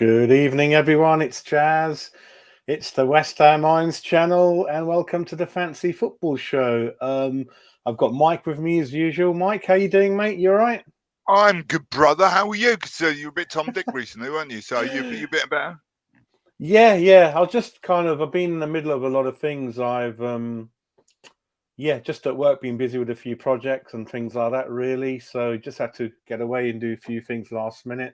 Good evening, everyone. It's Jazz. It's the West Ham Minds channel, and welcome to the Fancy Football Show. I've got Mike with me as usual. Mike, how you doing, mate? You all right? I'm good, brother. How are you? Because you were a bit Tom Dick recently, weren't you? So you a bit better? Yeah. I've been in the middle of a lot of things. Just at work, been busy with a few projects and things like that, really. So just had to get away and do a few things last minute.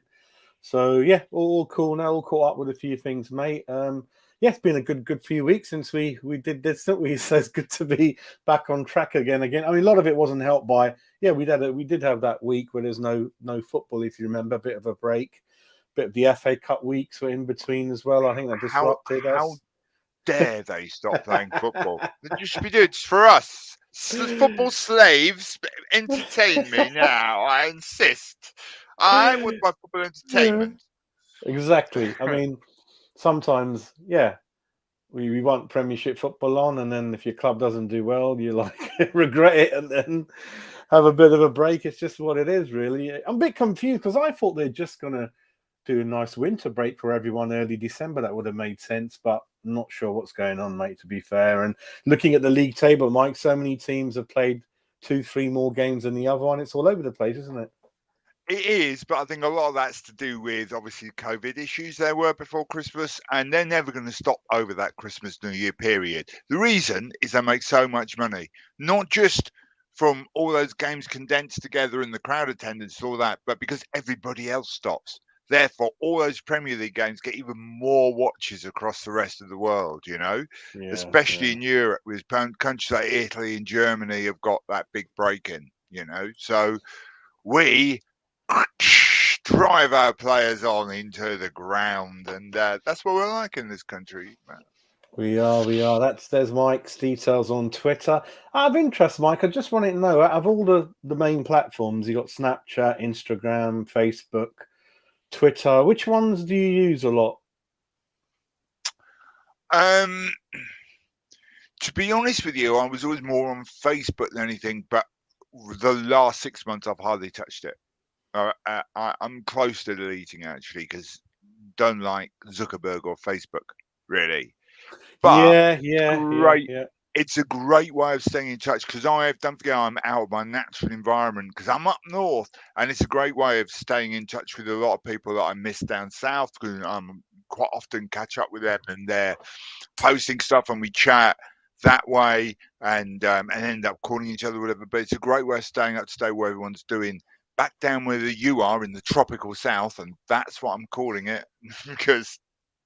So yeah, all cool now. All caught up with a few things, mate. It's been a good few weeks since we did this, didn't we? So it's good to be back on track again. I mean, a lot of it wasn't helped by we did have that week where there's no football, if you remember, a bit of a break, bit of the FA Cup weeks were in between as well. I think that disrupted How us. dare they stop playing football? You should be doing it for us. Football slaves, entertain me now. I insist. I want my football Yeah, entertainment. exactly. I mean, sometimes, we want Premiership football on, and then if your club doesn't do well, you like regret it, and then have a bit of a break. It's just what it is, really. I'm a bit confused because I thought they're just gonna do a nice winter break for everyone early December. That would have made sense, but I'm not sure what's going on, mate. To be fair, and looking at the league table, Mike, so many teams have played 2, 3 more games than the other one. It's all over the place, isn't it? It is, but I think a lot of that's to do with obviously COVID issues there were before Christmas, and they're never going to stop over that Christmas New Year period. The reason is they make so much money, not just from all those games condensed together and the crowd attendance and all that, but because everybody else stops. Therefore, all those Premier League games get even more watches across the rest of the world, Yeah, especially yeah. in Europe, with countries like Italy and Germany have got that big break in, So we drive our players on into the ground, and that's what we're like in this country. We are. There's Mike's details on Twitter. Out of interest, Mike, I just wanted to know, out of all the main platforms, you got Snapchat, Instagram, Facebook, Twitter. Which ones do you use a lot? Um, to be honest with you, I was always more on Facebook than anything, but the last 6 months I've hardly touched it. I'm close to deleting actually because don't like Zuckerberg or Facebook really, but Yeah. great. It's a great way of staying in touch because don't forget I'm out of my natural environment because I'm up north, and it's a great way of staying in touch with a lot of people that I miss down south because I'm quite often catch up with them and they're posting stuff and we chat that way and end up calling each other whatever. But it's a great way of staying up to date what everyone's doing. Back down where you are in the tropical south, and that's what I'm calling it because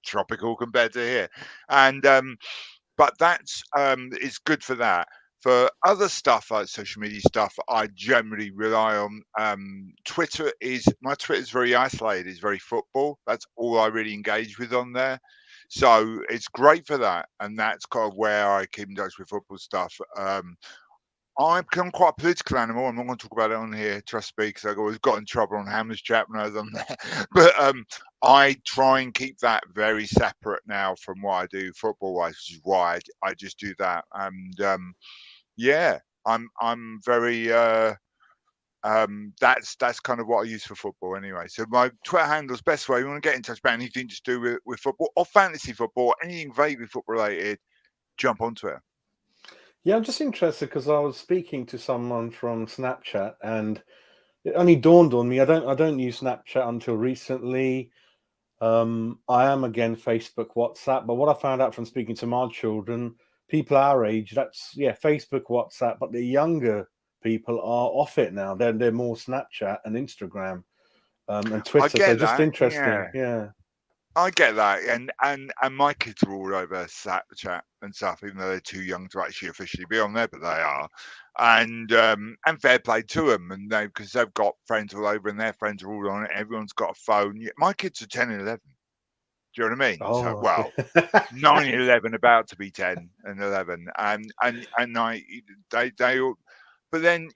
tropical compared to here. And but that's it's good for that. For other stuff like social media stuff, I generally rely on Twitter. My Twitter is very isolated. It's very football. That's all I really engage with on there. So it's great for that, and that's kind of where I keep in touch with football stuff. I've become quite a political animal. I'm not going to talk about it on here, trust me, because I always got in trouble on Hammers Chat when I was on there. But I try and keep that very separate now from what I do football-wise, which is why I just do that. And yeah, I'm very. That's kind of what I use for football anyway. So my Twitter handle's best way. You want to get in touch about anything to do with football or fantasy football, anything vaguely football related, jump on Twitter. Yeah, I'm just interested because I was speaking to someone from Snapchat, and it only dawned on me. I don't use Snapchat until recently. I am again Facebook, WhatsApp, but what I found out from speaking to my children, people our age, that's Facebook, WhatsApp, but the younger people are off it now. They're more Snapchat and Instagram, and I Twitter. So get just that, interesting. yeah. Yeah. I get that, and my kids are all over Snapchat and stuff, even though they're too young to actually officially be on there, but they are. And fair play to them, and because they've got friends all over, and their friends are all on it. Everyone's got a phone. Yeah, my kids are 10 and 11. Do you know what I mean? So, Oh, well, 9 and 11, about to be 10 and 11, and they all. But then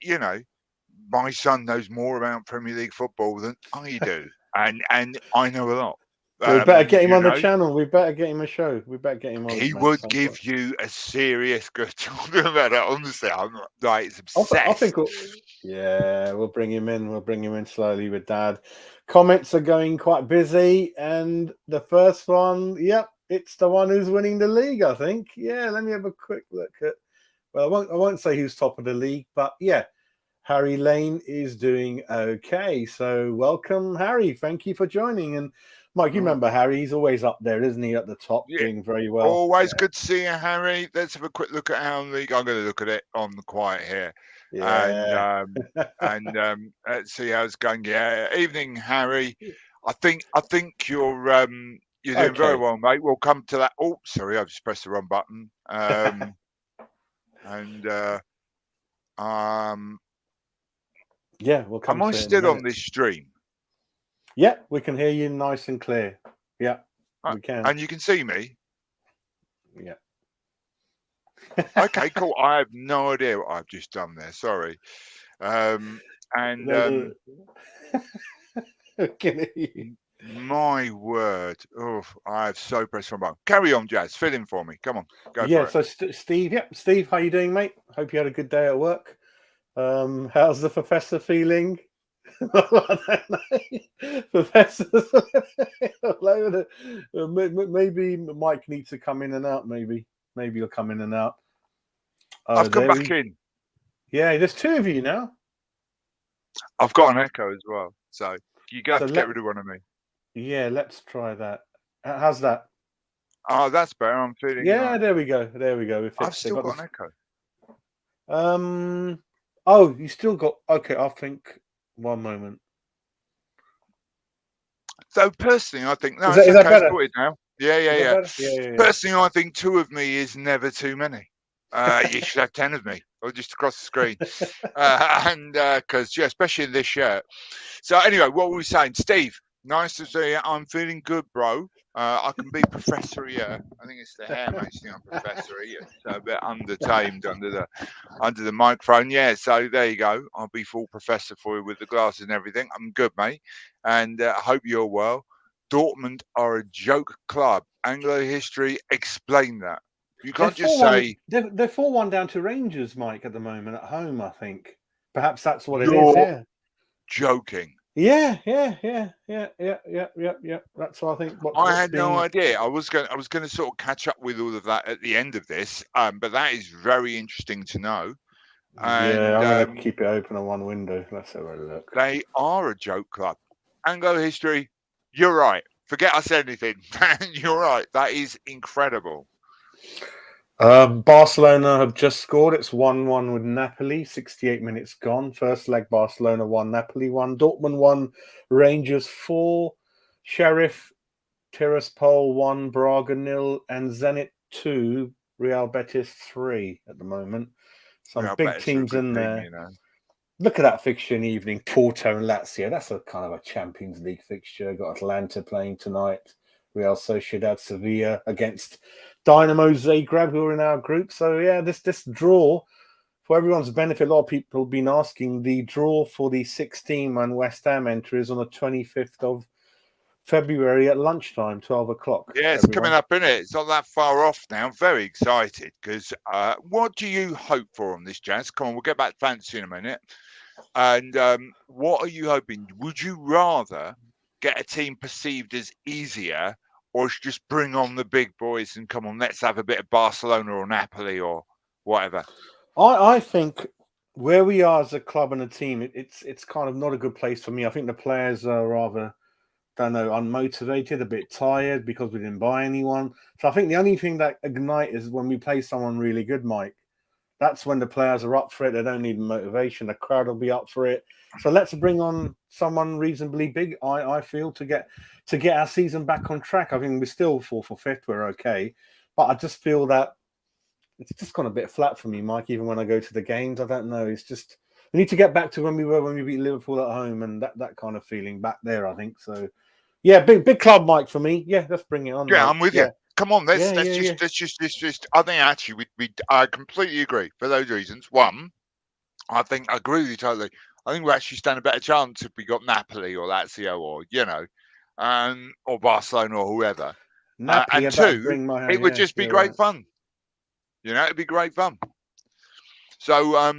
my son knows more about Premier League football than I do, and I know a lot. We better get him You on the know, channel. We better get him a show. We better get him on. he Mate, would some point. give you a serious good talking about it. Honestly, I'm like, it's I obsessed. think, yeah, we'll bring him in. We'll bring him in slowly with Dad. Comments are going quite busy, and the first one, yep, it's the one who's winning the league. I think. Yeah, let me have a quick look at. Well, I won't say who's top of the league, but yeah, Harry Lane is doing okay. So welcome, Harry. Thank you for joining. And Mike, you Oh, remember Harry? He's always up there, isn't he? At the top, yeah, doing very well. always Yeah, good to see you, Harry. Let's have a quick look at our league. I'm going to look at it on the quiet here, and yeah. let's see how it's going. Yeah, evening, Harry. I think you're doing very Okay. well, mate. We'll come to that. Oh, sorry, I've just pressed the wrong button. And Yeah, we'll come am I to it in a still on minute. this stream? Yeah, we can hear you nice and clear. Yeah, we can. And you can see me. Yeah. Okay, cool. I have no idea what I've just done there. Sorry. And Can hear you. my word. Oh, I've so pressed one button. Carry on, Jazz. Fill in for me. Come on. Go Yeah, for it. so Steve, yeah, Steve, how you doing, mate? Hope you had a good day at work. How's the professor feeling? Professors all over maybe Mike needs to come in and out. Maybe he'll come in and out. I've come back in. Yeah, there's two of you now. I've got an echo as well. So you have So to get rid of one of me. Yeah, let's try that. How's that? Oh, that's better. I'm feeling. Yeah, there we go. There we go. I've still got an echo. Oh, you still got. Okay, I think. One moment. So personally, I think no, Is it's that okay. better? Sorted now. Yeah. Yeah. Personally, I think two of me is never too many. You should have 10 of me, or just across the screen, and because especially in this shirt. So anyway, what were we saying, Steve? Nice to see you. I'm feeling good, bro. I can be professor-ier. I think it's the hair makes me I'm professor-ier. So a bit undertamed under the microphone. Yeah, so there you go. I'll be full professor for you with the glasses and everything. I'm good, mate. And I hope you're well. Dortmund are a joke club. Anglo history, explain that. You can't just say they're 4-1 down to Rangers, Mike, at the moment at home. I think perhaps that's what it is. you're Yeah. joking. Yeah. That's what I think. I had no idea. I was going to sort of catch up with all of that at the end of this, but that is very interesting to know. And, yeah, I'm going to keep it open on one window. Let's have a look. They are a joke club. Anglo history, you're right. Forget I said anything. You're right. That is incredible. Barcelona have just scored. It's 1-1 with Napoli. 68 minutes gone. First leg, Barcelona 1, Napoli 1. Dortmund 1, Rangers 4. Sheriff Tiraspol 1, Braga 0, and Zenit 2, Real Betis 3 at the moment. Some Real big Betis teams in there. Look at that fixture in the evening. Porto and Lazio. That's a kind of a Champions League fixture. Got Atlanta playing tonight. Real Sociedad Sevilla against Dynamo Zagreb, who are in our group. So yeah, this draw, for everyone's benefit, a lot of people have been asking, the draw for the 16 man West Ham entry is on the 25th of February at lunchtime, 12 o'clock. Yeah, it's coming up, isn't it? It's not that far off now. I'm very excited because what do you hope for on this, Jazz? Come on, we'll get back to fantasy in a minute. And what are you hoping? Would you rather get a team perceived as easier, or just bring on the big boys and come on, let's have a bit of Barcelona or Napoli or whatever? I think where we are as a club and a team, it's kind of not a good place for me. I think the players are rather, don't know, unmotivated, a bit tired because we didn't buy anyone. So I think the only thing that ignites is when we play someone really good, Mike. That's when the players are up for it. They don't need motivation. The crowd will be up for it. So let's bring on someone reasonably big, I feel, to get our season back on track. I think we're still 4th or 5th. We're okay. But I just feel that it's just gone a bit flat for me, Mike, even when I go to the games. I don't know. It's just we need to get back to when we beat Liverpool at home and that kind of feeling back there, I think. So, yeah, big club, Mike, for me. Yeah, let's bring it on. Yeah, Mike. I'm with you. Come on, let's just. I think actually I completely agree for those reasons. One, I agree with you totally. I think we actually stand a better chance if we got Napoli or Lazio or or Barcelona or whoever. Napoli And about to two, bring my it would yeah, just be you're great right. fun. It'd be great fun. So,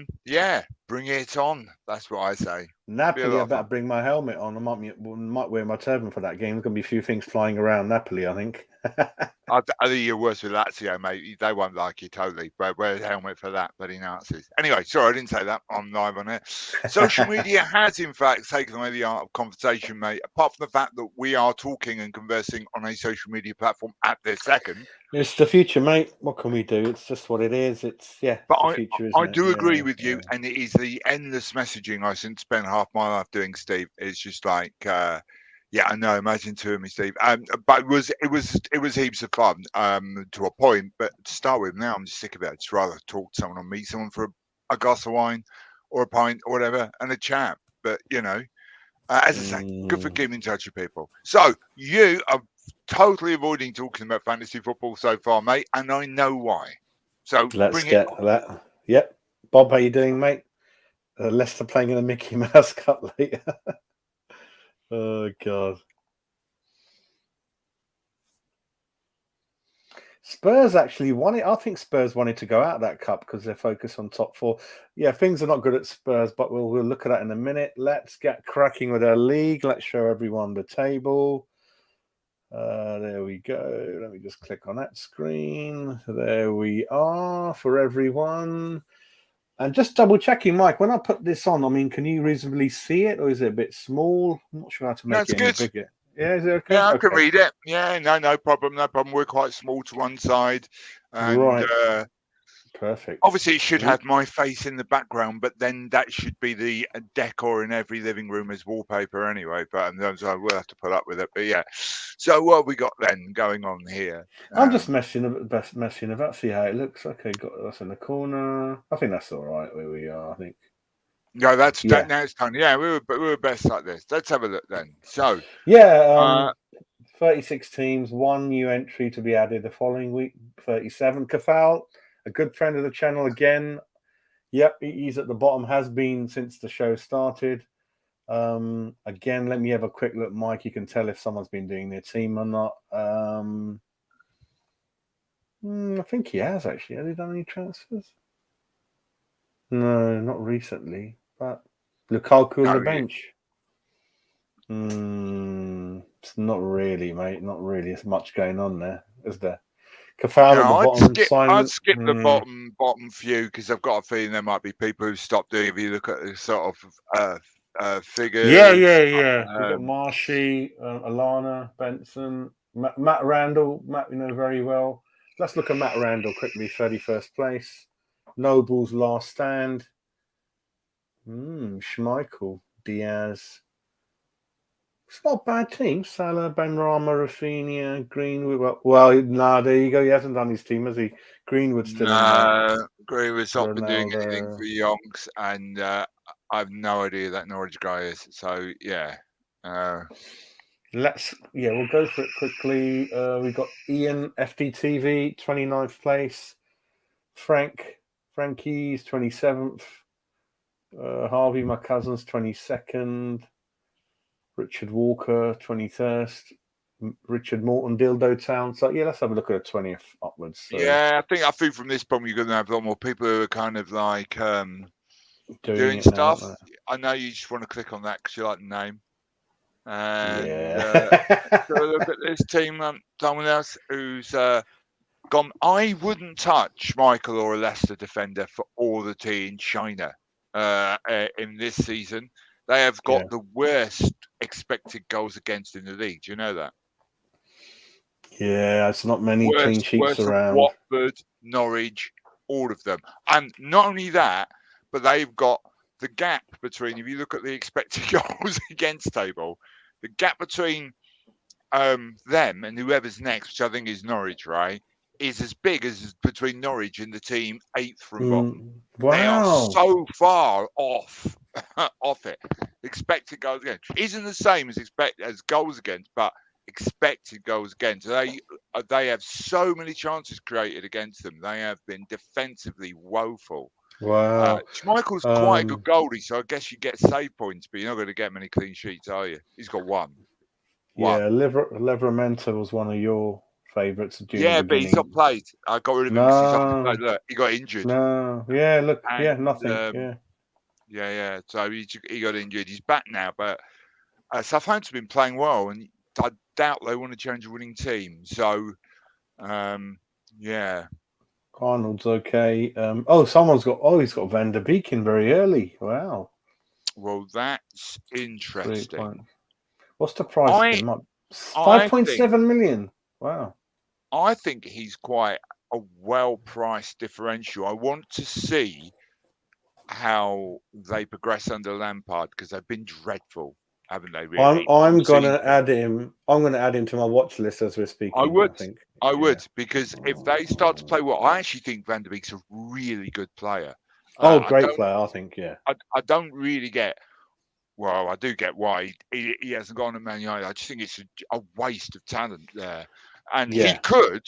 bring it on. That's what I say. Be a Napoli, lot I of better fun. bring my helmet on. I might wear my turban for that game. There's going to be a few things flying around Napoli, I think. I think you're worse with Lazio, mate. They won't like you totally. But wear a helmet for that, bloody Nazis. Anyway, sorry, I didn't say that. I'm live on it. Social media has, in fact, taken away the art of conversation, mate. Apart from the fact that we are talking and conversing on a social media platform at this second. It's the future, mate. What can we do? It's just what it is. It's the future, isn't I it? do agree with Yeah. you, and it is the endless messaging I spent half my life doing, Steve. It's just like, yeah, I know. Imagine to me, Steve. But it was heaps of fun to a point. But to start with, now I'm just sick of it. I'd just rather talk to someone or meet someone for a glass of wine or a pint or whatever and a chat. But as I say, good for keeping in touch with people. So you are totally avoiding talking about fantasy football so far, mate, and I know why. So Let's bring it get on. that. Yep. Bob, how you doing, mate? Leicester playing in the Mickey Mouse Cup later. Oh, God. Spurs actually won it. I think Spurs wanted to go out of that cup because they're focused on top four. Yeah, things are not good at Spurs, but we'll look at that in a minute. Let's get cracking with our league. Let's show everyone the table. There we go. Let me just click on that screen. There we are for everyone. And just double checking, Mike, when I put this on, I mean, can you reasonably see it or is it a bit small? I'm not sure how to make That's it any good. bigger. Yeah, is it okay? Yeah, I can Okay. read it. Yeah, no problem, no problem. We're quite small to one side, and Right. Perfect. obviously it should have my face in the background, but then that should be the decor in every living room as wallpaper anyway. But so we'll have to put up with it. But yeah, so what have we got then going on here? I'm just messing about, see how it looks. Okay, got us in the corner. I think that's all right where we are, I think. No, that's Yeah. now it's time. Yeah, we were best like this. Let's have a look then. So yeah, 36 teams, one new entry to be added the following week, 37. Kafal, a good friend of the channel again. Yep, he's at the bottom, has been since the show started. Again, let me have a quick look, Mike. You can tell if someone's been doing their team or not. I think he has actually. Has he done any transfers? No, not recently. But Lukaku on the bench. It's not really, mate. Not really as much going on there, is there? Kafal at the bottom. I'd Simon. skip the bottom few because I've got a feeling there might be people who've stopped doing. If you look at the sort of figures, Yeah. We've got Marshy, Alana, Benson, Matt Randall. Matt, you know very well. Let's look at Matt Randall quickly. 31st place. Noble's last stand. Schmeichel, Diaz. It's not a bad team. Salah, Benrahma, Rafinha, Greenwood. Well, there you go. He hasn't done his team, has he? Greenwood's still in there. Greenwood's not been doing anything Ronaldo. for Yonks, and I've no idea who that Norwich guy is. So yeah. We'll go for it quickly. We've got Ian, FDTV, 29th place. Frankie's 27th. Harvey, my cousin's 22nd. Richard Walker, 21st. Richard Morton, Dildo Town. So yeah, let's have a look at the 20th upwards. So. Yeah, I think from this point you're going to have a lot more people who are kind of like doing stuff. Now, I know you just want to click on that because you like the name. And so look at this team. Someone else who's gone. I wouldn't touch Michael or a Leicester defender for all the tea in China in this season. They have got the worst expected goals against in the league. Do you know that? Yeah, it's not many clean sheets around. Watford, Norwich, all of them. And not only that, but they've got the gap between, if you look at the expected goals against table, the gap between them and whoever's next, which I think is Norwich, right, is as big as between Norwich and the team 8th from bottom. Wow. They are so far off it. Expected goals against isn't the same as goals against, but expected goals against. They have so many chances created against them. They have been defensively woeful. Wow. Schmeichel's quite a good goalie, so I guess you get save points, but you're not going to get many clean sheets, are you? He's got one. Yeah, Livramento was one of your favourites during the Yeah, but he's beginning. not played. I got rid of him because he's not played. Look, he got injured. No, yeah, look, And, nothing. yeah. So he got injured. He's back now, but Southampton have been playing well, and I doubt they want to change a winning team. So, yeah. Arnold's okay. He's got Van der Beek in very early. Wow. Well, that's interesting. What's the price of him? I 5.7 million. Wow. I think he's quite a well-priced differential. I want to see how they progress under Lampard because they've been dreadful, haven't they? Really, I'm gonna add him. I'm gonna add him to my watch list as we're speaking. I would because if they start to play well, I actually think Van der Beek's a really good player. Great player, I think. Yeah. I don't really get. Well, I do get why he hasn't gone to Man United. I just think it's a waste of talent there. And he could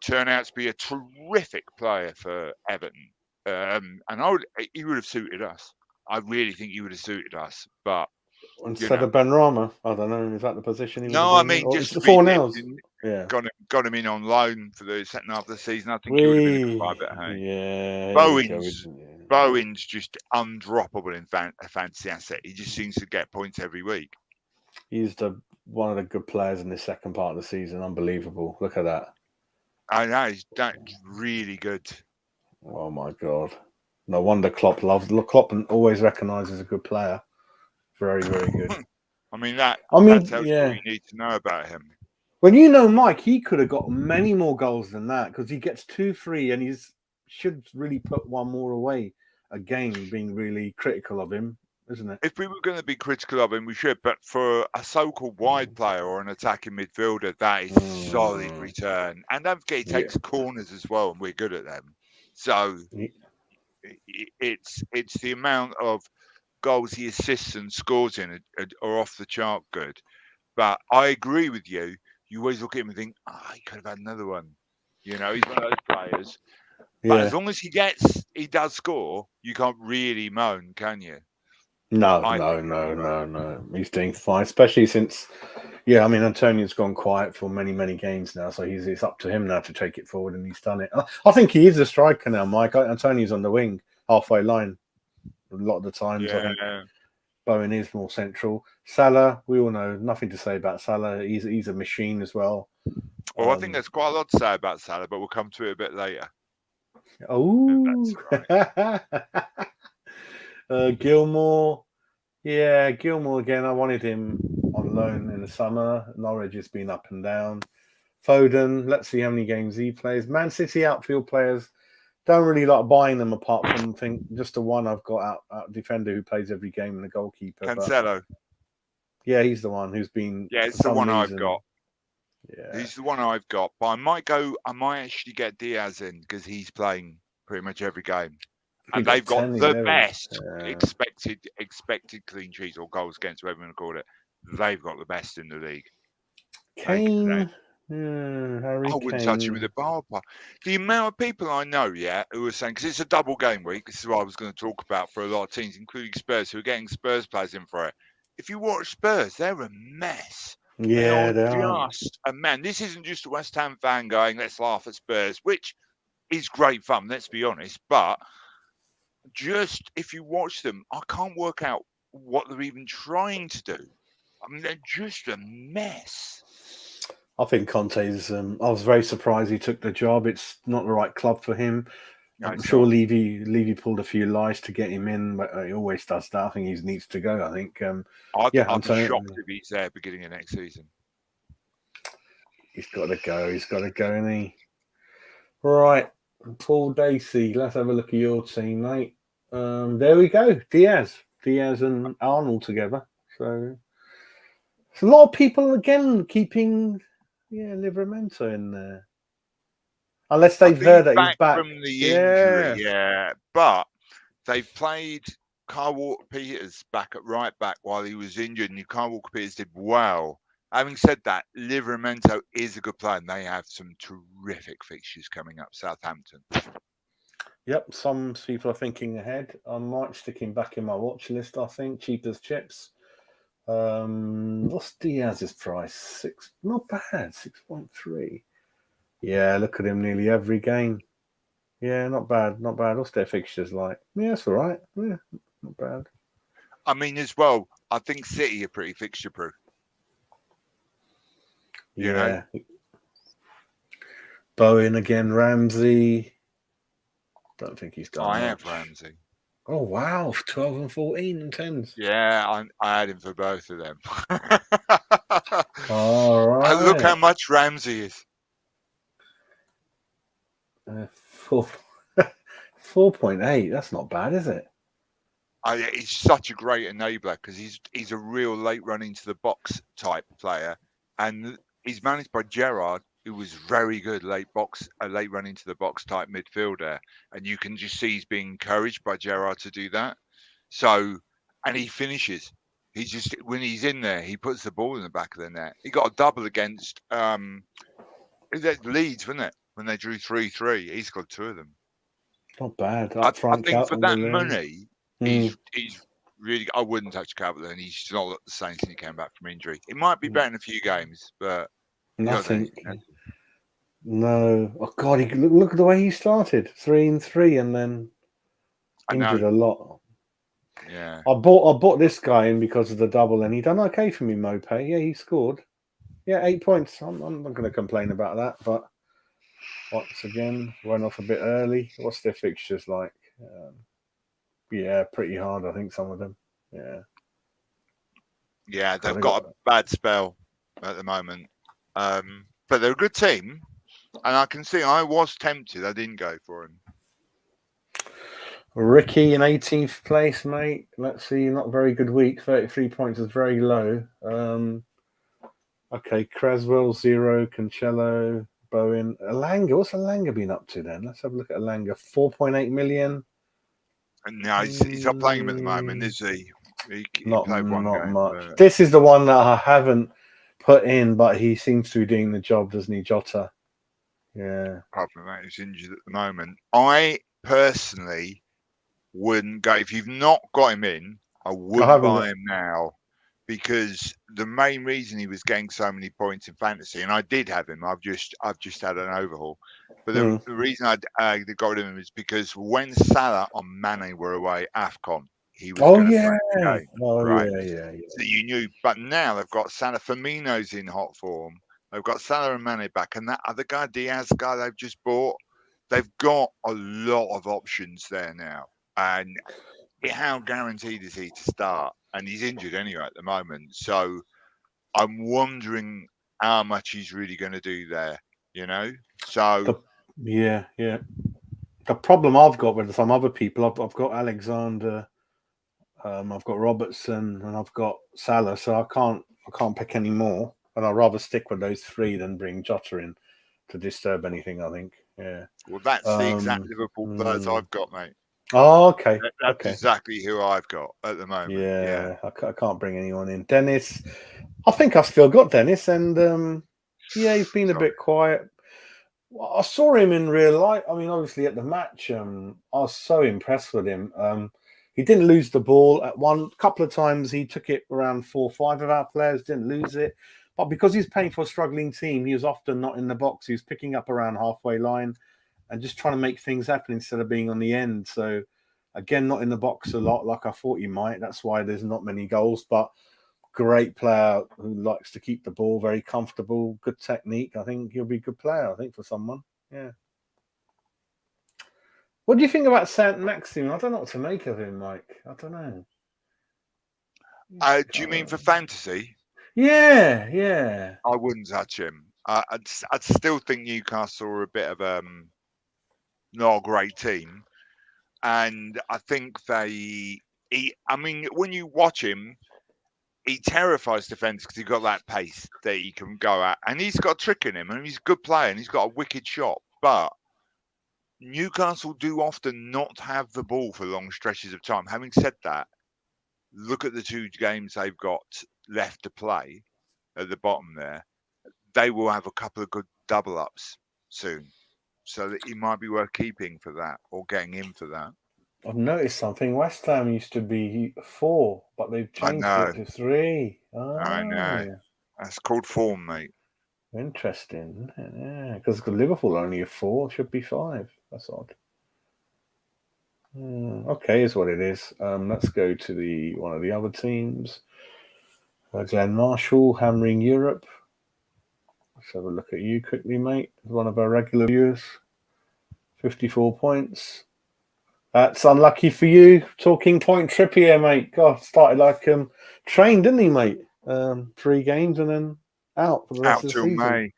turn out to be a terrific player for Everton. And he would have suited us. I really think he would have suited us. But instead of Ben Rama, I don't know. Is that the position he would have been in? Just the four nails. Yeah, got him in on loan for the second half of the season. I think he would have been a good private hang. Yeah, Bowen's just undroppable in fantasy asset. He just seems to get points every week. He's one of the good players in the second part of the season. Unbelievable. Look at that. I know. That's really good. Oh, my God. No wonder Klopp always recognises a good player. Very, very good. That tells you what you need to know about him. Well, Mike, he could have got many more goals than that because he gets 2-3 and he should really put one more away. Again, being really critical of him, isn't it? If we were going to be critical of him, we should. But for a so-called wide player or an attacking midfielder, that is a solid return. And don't forget, he takes corners as well, and we're good at them. So it's the amount of goals he assists and scores in are off the chart good. But I agree with you. You always look at him and think, he could have had another one. He's one of those players. Yeah. But as long as he does score, you can't really moan, can you? No. He's doing fine, especially since, Antonio's gone quiet for many, many games now. So it's up to him now to take it forward, and he's done it. I think he is a striker now, Mike. Antonio's on the wing, halfway line. A lot of the times, I think Bowen is more central. Salah, we all know nothing to say about Salah. He's a machine as well. Well, I think there's quite a lot to say about Salah, but we'll come to it a bit later. Oh, right. Gilmore. Yeah, Gilmore again. I wanted him on loan in the summer. Norwich has been up and down. Foden, let's see how many games he plays. Man City outfield players, don't really like buying them apart from just the one I've got out defender who plays every game and the goalkeeper. Cancelo. Yeah, he's the one who's been. Yeah, it's the one I've got. Yeah, he's the one I've got. But I might actually get Diaz in because he's playing pretty much every game. And they've got the best expected clean sheets or goals against, whatever you want to call it. They've got the best in the league. Kane. I wouldn't touch him with a bar. The amount of people I know, who are saying, because it's a double game week, this is what I was going to talk about for a lot of teams, including Spurs, who are getting Spurs players in for it. If you watch Spurs, they're a mess. Yeah, they are just a man. This isn't just a West Ham fan going, let's laugh at Spurs, which is great fun, let's be honest. But just if you watch them, I can't work out what they're even trying to do. They're just a mess. I think Conte's. I was very surprised he took the job. It's not the right club for him. I'm sure Levy pulled a few lies to get him in, but he always does that. I think he needs to go. I think. I'd be shocked if he's there beginning of next season. He's got to go. He's got to go, isn't he? Right, Paul Dacey. Let's have a look at your team, mate. There we go. Diaz and Arnold together. So a lot of people again keeping Livramento in there. Unless they've heard that he's back from the injury, but they've played Kyle Walker-Peters back at right back while he was injured, and Kyle Walker-Peters did well. Having said that, Livramento is a good player, and they have some terrific fixtures coming up. Southampton. Yep, some people are thinking ahead. I might stick him back in my watch list. I think cheap as chips. What's Diaz's price? 6. Not bad. 6.3. Yeah, look at him nearly every game. Yeah, not bad. Not bad. What's their fixtures like? Yeah, it's all right. Yeah, not bad. I mean, as well, I think City are pretty fixture proof. You know, Yeah. Bowen again, Ramsey. Don't think he's done I much. have Ramsey. Oh, wow. 12 and 14 and 10s. Yeah, I had him for both of them. All And look how right. much Ramsey is. 4.8. That's not bad, is it? He's such a great enabler because he's a real late run into the box type player, and he's managed by Gerrard, who was very good late run into the box type midfielder, and you can just see he's being encouraged by Gerrard to do that. So, and he finishes. He's just when he's in there, he puts the ball in the back of the net. He got a double against Leeds, wasn't it? When they drew 3-3, he's got 2 of them. Not bad. I Up front, think for that Calvert-Lewin. money, he's really. I wouldn't touch Calvert-Lewin. He's not looked the same since he came back from injury. It might be better in a few games, but Nothing. No. Oh God! Look at the way he started. 3-3, and then injured a lot. Yeah. I bought this guy in because of the double, and he done okay for me. Mopay. Yeah, he scored. Yeah, 8 points. I'm not going to complain about that. But once again, went off a bit early. What's their fixtures like? Yeah, pretty hard. I think some of them. Yeah. Yeah, they've got a bad spell at the moment, but they're a good team, and I can see I was tempted. I didn't go for him. Ricky in 18th place, mate. Let's see, not very good week. 33 points is very low. Okay, Creswell 0, Cancelo, Bowen, Alanga. What's Alanga been up to then? Let's have a look at Alanga. 4.8 million. No, he's not playing him at the moment, is he? He Not played one game, much. but... This is the one that I haven't put in, but he seems to be doing the job, doesn't he, Jota? Yeah. Apart from that, he's injured at the moment. I personally wouldn't go if you've not got him in. I wouldn't buy him now because the main reason he was getting so many points in fantasy, and I did have him. I've just had an overhaul. But the reason I got rid of him is because when Salah and Mane were away, AFCON, he was going to play the game. Right. Yeah. So you knew, but now they've got Salah. Firmino's in hot form. They've got Salah and Mane back, and that other guy, Diaz guy, they've just bought. They've got a lot of options there now, and how guaranteed is he to start? And he's injured anyway at the moment, so I'm wondering how much he's really going to do there. You know, so yeah. The problem I've got with some other people, I've got Alexander, I've got Robertson, and I've got Salah, so I can't pick any more. And I'd rather stick with those 3 than bring Jota in to disturb anything. I think. Yeah. Well, that's the exact Liverpool players I've got, mate. Oh, okay. That's exactly who I've got at the moment. Yeah. I can't bring anyone in. Dennis, I think I've still got Dennis, and yeah, he's been a bit quiet. I saw him in real life. I mean, obviously at the match, I was so impressed with him. He didn't lose the ball at couple of times. He took it around 4 or 5 of our players, didn't lose it. But because he's playing for a struggling team, he was often not in the box. He was picking up around halfway line and just trying to make things happen instead of being on the end. So, again, not in the box a lot like I thought he might. That's why there's not many goals. But great player who likes to keep the ball, very comfortable, good technique. I think he'll be a good player, I think, for someone. Yeah. What do you think about Saint Maxim? I don't know what to make of him, Mike. I don't know. Do you mean for fantasy? Yeah. I wouldn't touch him. I'd still think Newcastle are a bit of not a great team, and I think I mean, when you watch him, he terrifies defenders because he's got that pace that he can go at, and he's got a trick in him, and he's a good player, and he's got a wicked shot. But Newcastle do often not have the ball for long stretches of time. Having said that, look at the 2 games they've got left to play at the bottom there. They will have a couple of good double ups soon, so that he might be worth keeping for that or getting in for that. I've noticed something. West Ham used to be 4, but they've I changed know. it to 3. I know. That's called form, mate. Interesting. Yeah, because Liverpool are only a 4, should be 5. That's odd. Okay, is what it is. Let's go to one of the other teams. Glenn Marshall, Hammering Europe. Let's have a look at you quickly, mate. One of our regular viewers. 54 points. That's unlucky for you. Talking point Trippier, mate. God, started like trained, didn't he, mate? 3 games and then out for the rest Out of the till season. May.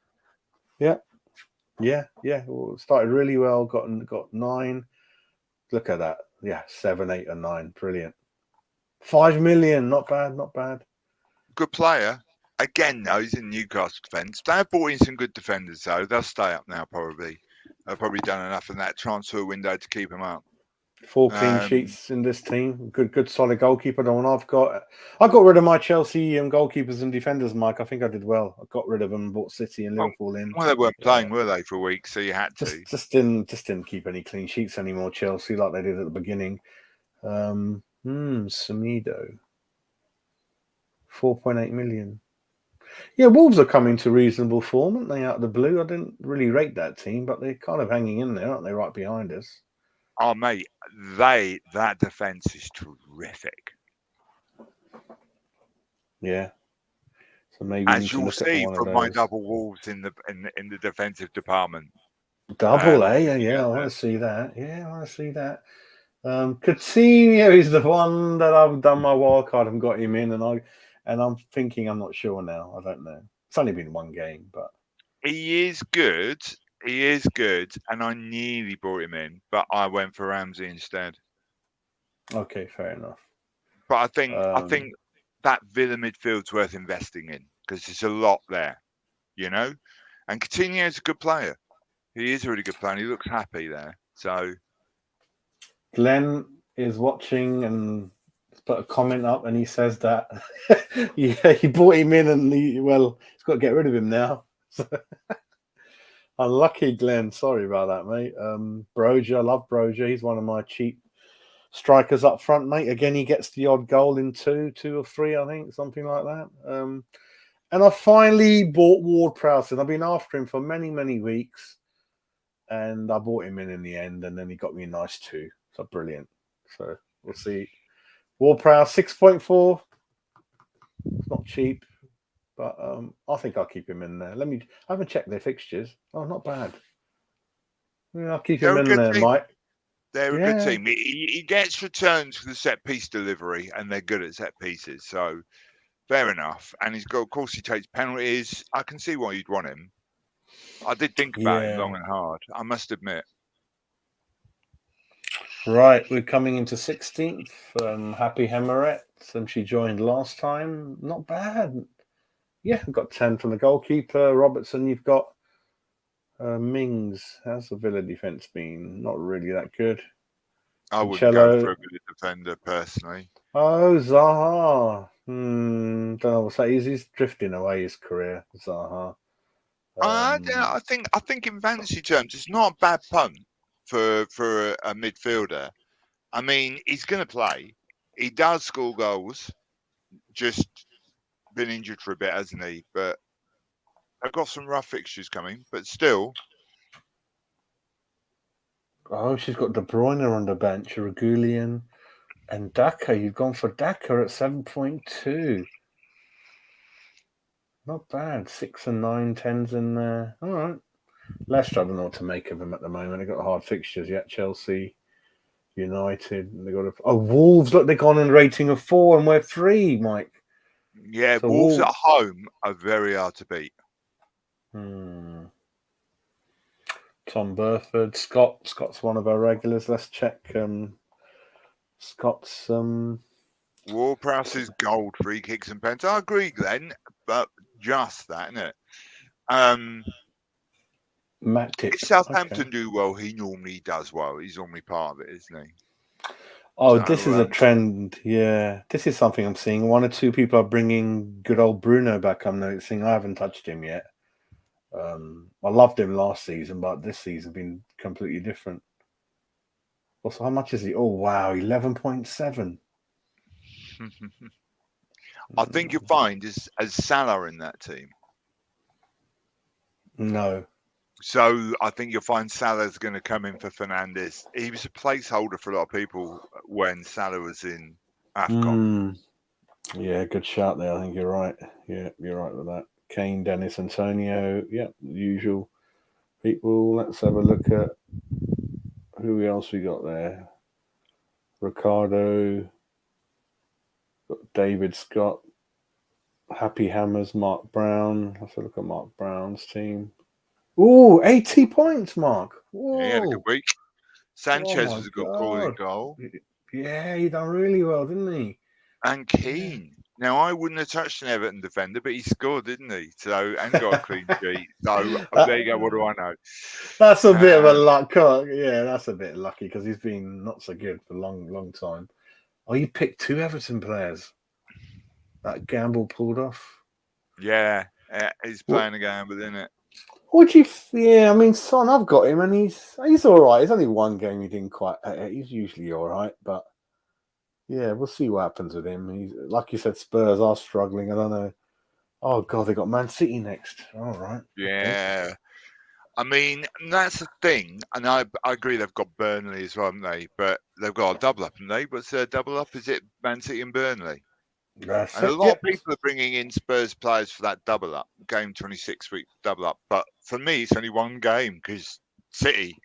Yeah. Well, started really well. Got 9. Look at that. Yeah, 7, 8, and 9. Brilliant. 5 million. Not bad. Not bad. Good player. Again, though, he's in Newcastle defence. They have brought in some good defenders, though. They'll stay up now, probably. They've probably done enough in that transfer window to keep him up. 4 clean sheets in this team. Good, solid goalkeeper. The one I've got. I got rid of my Chelsea goalkeepers and defenders, Mike. I think I did well. I got rid of them, bought City and Liverpool in. Well, they weren't playing, were they, for a week? So you had to. Just didn't keep any clean sheets anymore. Chelsea, like they did at the beginning. Semedo, 4.8 million. Yeah, Wolves are coming to reasonable form, aren't they? Out of the blue, I didn't really rate that team, but they're kind of hanging in there, aren't they? Right behind us. Oh, mate, that defence is terrific. Yeah. So maybe as you'll see from my double Wolves in the defensive department. Double, yeah, I want to see that. Yeah, I want to see that. Coutinho is the one that I've done my wild card and got him in, and I'm thinking I'm not sure now. I don't know. It's only been 1 game, but he is good. He is good, and I nearly brought him in, but I went for Ramsey instead. Okay, fair enough. But I think that Villa midfield's worth investing in because there's a lot there, and Coutinho is a good player. He is a really good player. And he looks happy there. So Glenn is watching and put a comment up, and he says that he brought him in, and he's got to get rid of him now. Unlucky, Glenn. Sorry about that, mate. Broja, I love Broja. He's one of my cheap strikers up front, mate. Again, he gets the odd goal in 2 or 3, I think, something like that. And I finally bought Ward-Prowse, and I've been after him for many, many weeks, and I bought him in the end, and then he got me a nice 2. So brilliant. So we'll see. Ward-Prowse 6.4. It's not cheap, but I think I'll keep him in there. I haven't checked their fixtures. Oh, not bad. Yeah, I'll keep him in there, Mike. They're a good team. He gets returns for the set piece delivery, and they're good at set pieces. So fair enough. And of course, he takes penalties. I can see why you'd want him. I did think about him long and hard, I must admit. Right, we're coming into 16th. Happy Hemeret. She joined last time. Not bad. Yeah, I've got 10 from the goalkeeper. Robertson, you've got Mings. How's the Villa defence been? Not really that good. I wouldn't go for a good defender, personally. Oh, Zaha. Don't know what's that. He's drifting away his career, Zaha. I think in fantasy terms, it's not a bad punt for a midfielder. I mean, he's going to play. He does score goals. Just been injured for a bit, hasn't he? But I've got some rough fixtures coming. But still. Oh, she's got De Bruyne on the bench, Regulian, and Daka. You've gone for Daka at 7.2. Not bad. 6 and 9, 10s in there. All right. Leicester, I don't know what to make of him at the moment. They've got hard fixtures yet. Chelsea, United. They got Wolves. Look, they've gone in rating of 4, and we're 3, Mike. Yeah, so Wolves at home are very hard to beat. Tom Burford, Scott's one of our regulars. Let's check Scott's. Ward-Prowse's gold, free kicks and pens. I agree, Glenn, but just that, isn't it? Matt Tip. If Southampton do well, he normally does well. He's normally part of it, isn't he? Oh, so, this is a trend. Yeah, this is something I'm seeing. 1 or 2 people are bringing good old Bruno back. I'm noticing. I haven't touched him yet. I loved him last season, but this season has been completely different. How much is he? Oh wow, 11.7. I think you'll find as Salah in that team. No. So I think you'll find Salah's going to come in for Fernandes. He was a placeholder for a lot of people when Salah was in AFCON. Yeah, good shout there. I think you're right. Yeah, you're right with that. Kane, Dennis, Antonio. Yeah, the usual people. Let's have a look at who else we got there. Ricardo, David Scott, Happy Hammers, Mark Brown. Let's have a look at Mark Brown's team. Ooh, 80 points, Mark. Yeah, he had a good Whoa. week. Oh Sanchez my was a good call in God. goal. Yeah, he done really well, didn't he? And Keane. Now, I wouldn't have touched an Everton defender, but he scored, didn't he? So, and got a clean sheet. So, there you go. What do I know? That's a bit of a luck. Yeah, that's a bit lucky because he's been not so good for a long time. Oh, you picked 2 Everton players. That gamble pulled off. Yeah, he's playing a gamble, isn't it? What do you? Yeah, I mean, Son, I've got him, and he's all right. It's only one game he didn't quite. He's usually all right, but yeah, we'll see what happens with him. He's like you said, Spurs are struggling. I don't know. Oh God, they got Man City next. All right. Yeah. Okay. I mean, that's the thing, and I agree they've got Burnley as well, haven't they? But they've got a double up, haven't they? What's their double up? Is it Man City and Burnley? That's and it. a lot of people are bringing in Spurs players for that double up, game 26-week double up. But for me, it's only one game because City.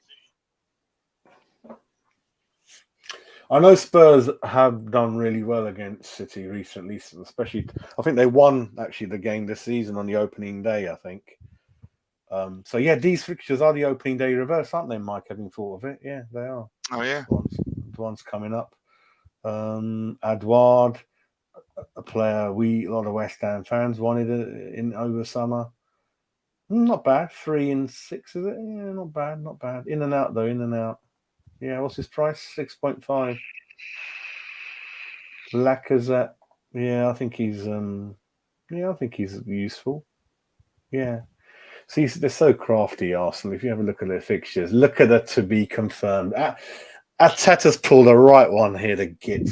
I know Spurs have done really well against City recently, especially I think they won actually the game this season on the opening day, I think. So yeah, these fixtures are the opening day reverse, aren't they, Mike? Having thought of it, yeah, they are. Oh yeah, the ones coming up. Edouard, a player a lot of West Ham fans wanted in over summer. Not bad, 3 and 6, is it? Yeah, not bad, not bad. In and out though, in and out. Yeah, what's his price? 6.5. Lacazette. Yeah, I think he's useful. Yeah. See, they're so crafty, Arsenal. If you have a look at their fixtures, look at the to be confirmed. Arteta's pulled a right one here to get.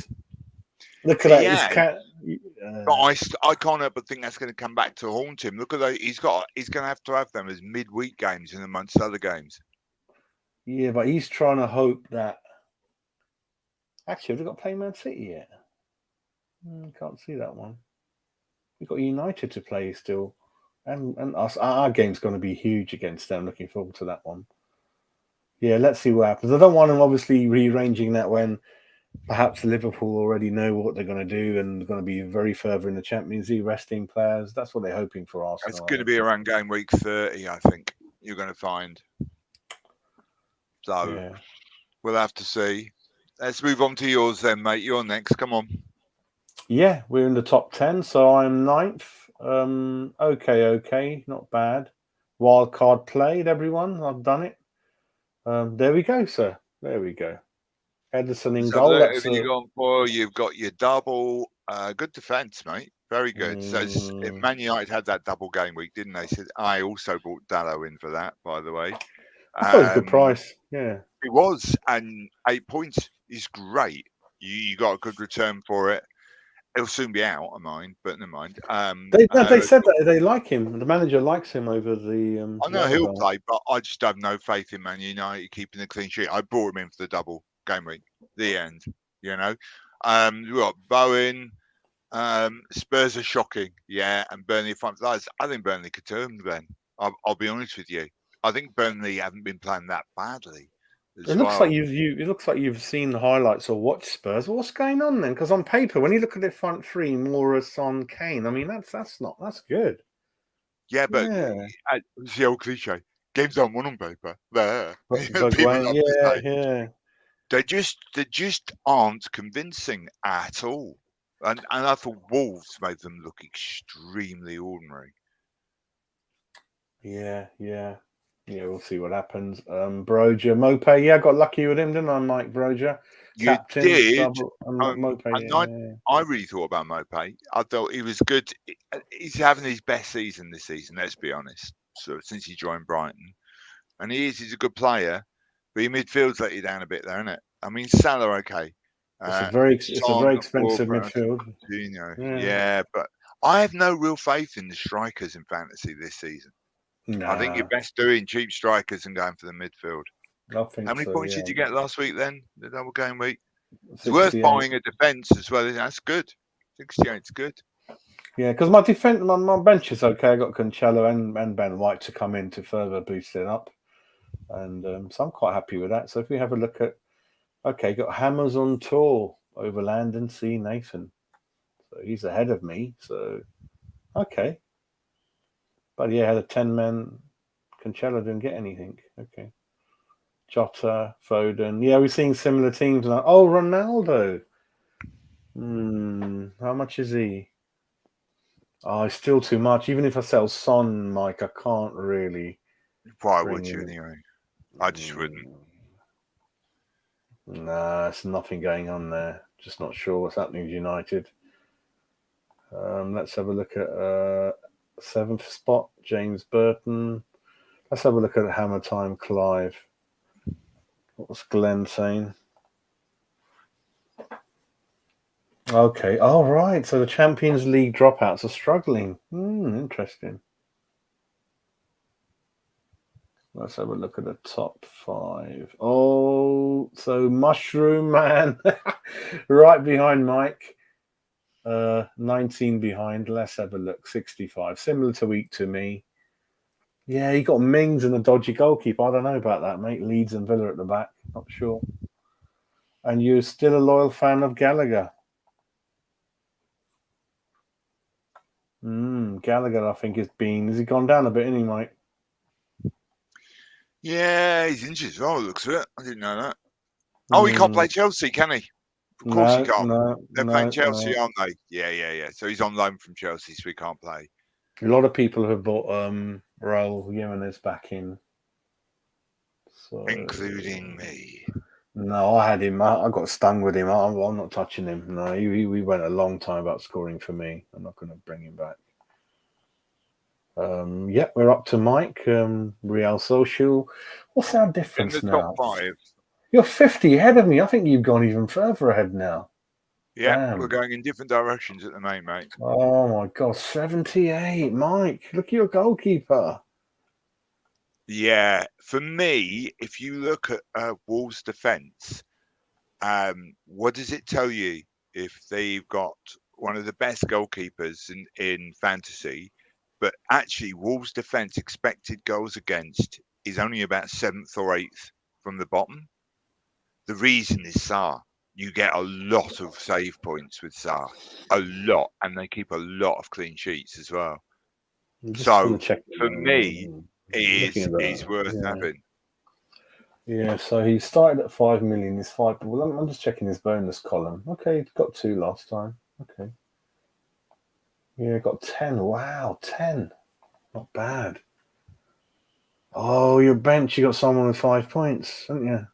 Look at that. Yeah. But I can't help but think that's going to come back to haunt him. Look at that. He's going to have them as midweek games and amongst other games. Yeah, but he's trying to hope that. Actually, have they got to play Man City yet? Can't see that one. We've got United to play still. And us, our game's going to be huge against them. Looking forward to that one. Yeah, let's see what happens. I don't want them obviously rearranging that when perhaps Liverpool already know what they're going to do and going to be very further in the Champions League, resting players. That's what they're hoping for Arsenal. It's going to be around game week 30, I think, you're going to find. So yeah. We'll have to see. Let's move on to yours then, mate. You're next. Come on. Yeah, we're in the top 10, so I'm 9th. Okay, not bad. Wild card played, everyone. I've done it. There we go, sir. There we go. Edison in goal. That's you gone for. You've got your double. Good defence, mate. Very good. So Man United had that double game week, didn't they? So I also brought Dallo in for that, by the way. I thought it was a good price. Yeah, it was, and 8 points is great. You got a good return for it. It'll soon be out of mine, but never mind. They said that they like him. The manager likes him over the. I know he'll play, but I just have no faith in Man United keeping a clean sheet. I brought him in for the double game week. The end. You know, we got Bowen. Spurs are shocking, yeah, and Burnley front lies. I think Burnley could turn then. I'll be honest with you. I think Burnley haven't been playing that badly. It looks like it looks like you've seen the highlights or watched Spurs. What's going on then? Because on paper, when you look at their front three, Moura, Son, Kane, I mean that's good. Yeah, but it's the old cliche. Games aren't won on paper. There, yeah. They just aren't convincing at all. And I thought Wolves made them look extremely ordinary. Yeah. We'll see what happens. Broja, Mope. Yeah, I got lucky with him, didn't I, Mike Broja? Captain, you did. Mope, I really thought about Mope. I thought he was good. He's having his best season this season, let's be honest. So since he joined Brighton. And he's a good player. But your midfield's let you down a bit there, isn't it? I mean, Salah, okay. It's a very Son, expensive Walker, midfield. Coutinho. Yeah. Yeah, but I have no real faith in the strikers in fantasy this season. I think you're Nah, best doing cheap strikers and going for the midfield. I think How many so. points Yeah, did you get last week then? The double game week? It's worth 68. buying a defence as well. That's good. 68's good. Yeah, because my bench is okay. I got Cancelo and Ben White to come in to further boost it up, and so I'm quite happy with that. So if we have a look at, okay, got Hammers on tour over Land and Sea Nathan, so he's ahead of me. So okay, but yeah, had a 10-man. Cancelo didn't get anything. Okay, Jota, Foden. Yeah, we're seeing similar teams now. Oh, Ronaldo. How much is he? Oh, it's still too much. Even if I sell Son, Mike, I can't really Why bring would you him. anyway? I just wouldn't. Nah, there's nothing going on there. Just not sure what's happening with United. Let's have a look at 7th spot, James Burton. Let's have a look at Hammer Time Clive. What's Glenn saying? Okay. All right. So the Champions League dropouts are struggling. Interesting. Let's have a look at the top 5. Oh, so Mushroom Man right behind Mike. 19 behind. Let's have a look. 65. Similar to week to me. Yeah, he got Mings and a dodgy goalkeeper. I don't know about that, mate. Leeds and Villa at the back. Not sure. And you're still a loyal fan of Gallagher. Gallagher, I think, has he gone down a bit, isn't he, Mike? Yeah, he's injured as well, looks at it. I didn't know that. Oh, he can't play Chelsea, can he? Of course he can't. They're playing Chelsea, aren't they? Yeah. So he's on loan from Chelsea, so he can't play. A lot of people have bought Raul Jimenez back in. So, including me. No, I had him. I got stung with him. I'm not touching him. No, he went a long time about scoring for me. I'm not going to bring him back. Yeah, we're up to Mike. Real Social. What's our difference in the now? top 5. You're 50 ahead of me. I think you've gone even further ahead now. Yeah, Damn. we're going in different directions at the moment, mate. Oh my God, 78, Mike. Look at your goalkeeper. Yeah, for me, if you look at Wolves' defence, what does it tell you if they've got one of the best goalkeepers in fantasy, but actually Wolves' defence expected goals against is only about 7th or 8th from the bottom? The reason is Sarr. You get a lot of save points with Sarr, a lot, and they keep a lot of clean sheets as well. So for me, it is worth having. Yeah, so he started at 5 million. He's 5. Well, I'm just checking his bonus column. Okay, he got 2 last time. Okay. Yeah, got 10. Wow, 10. Not bad. Oh, your bench, you got someone with 5 points, haven't you?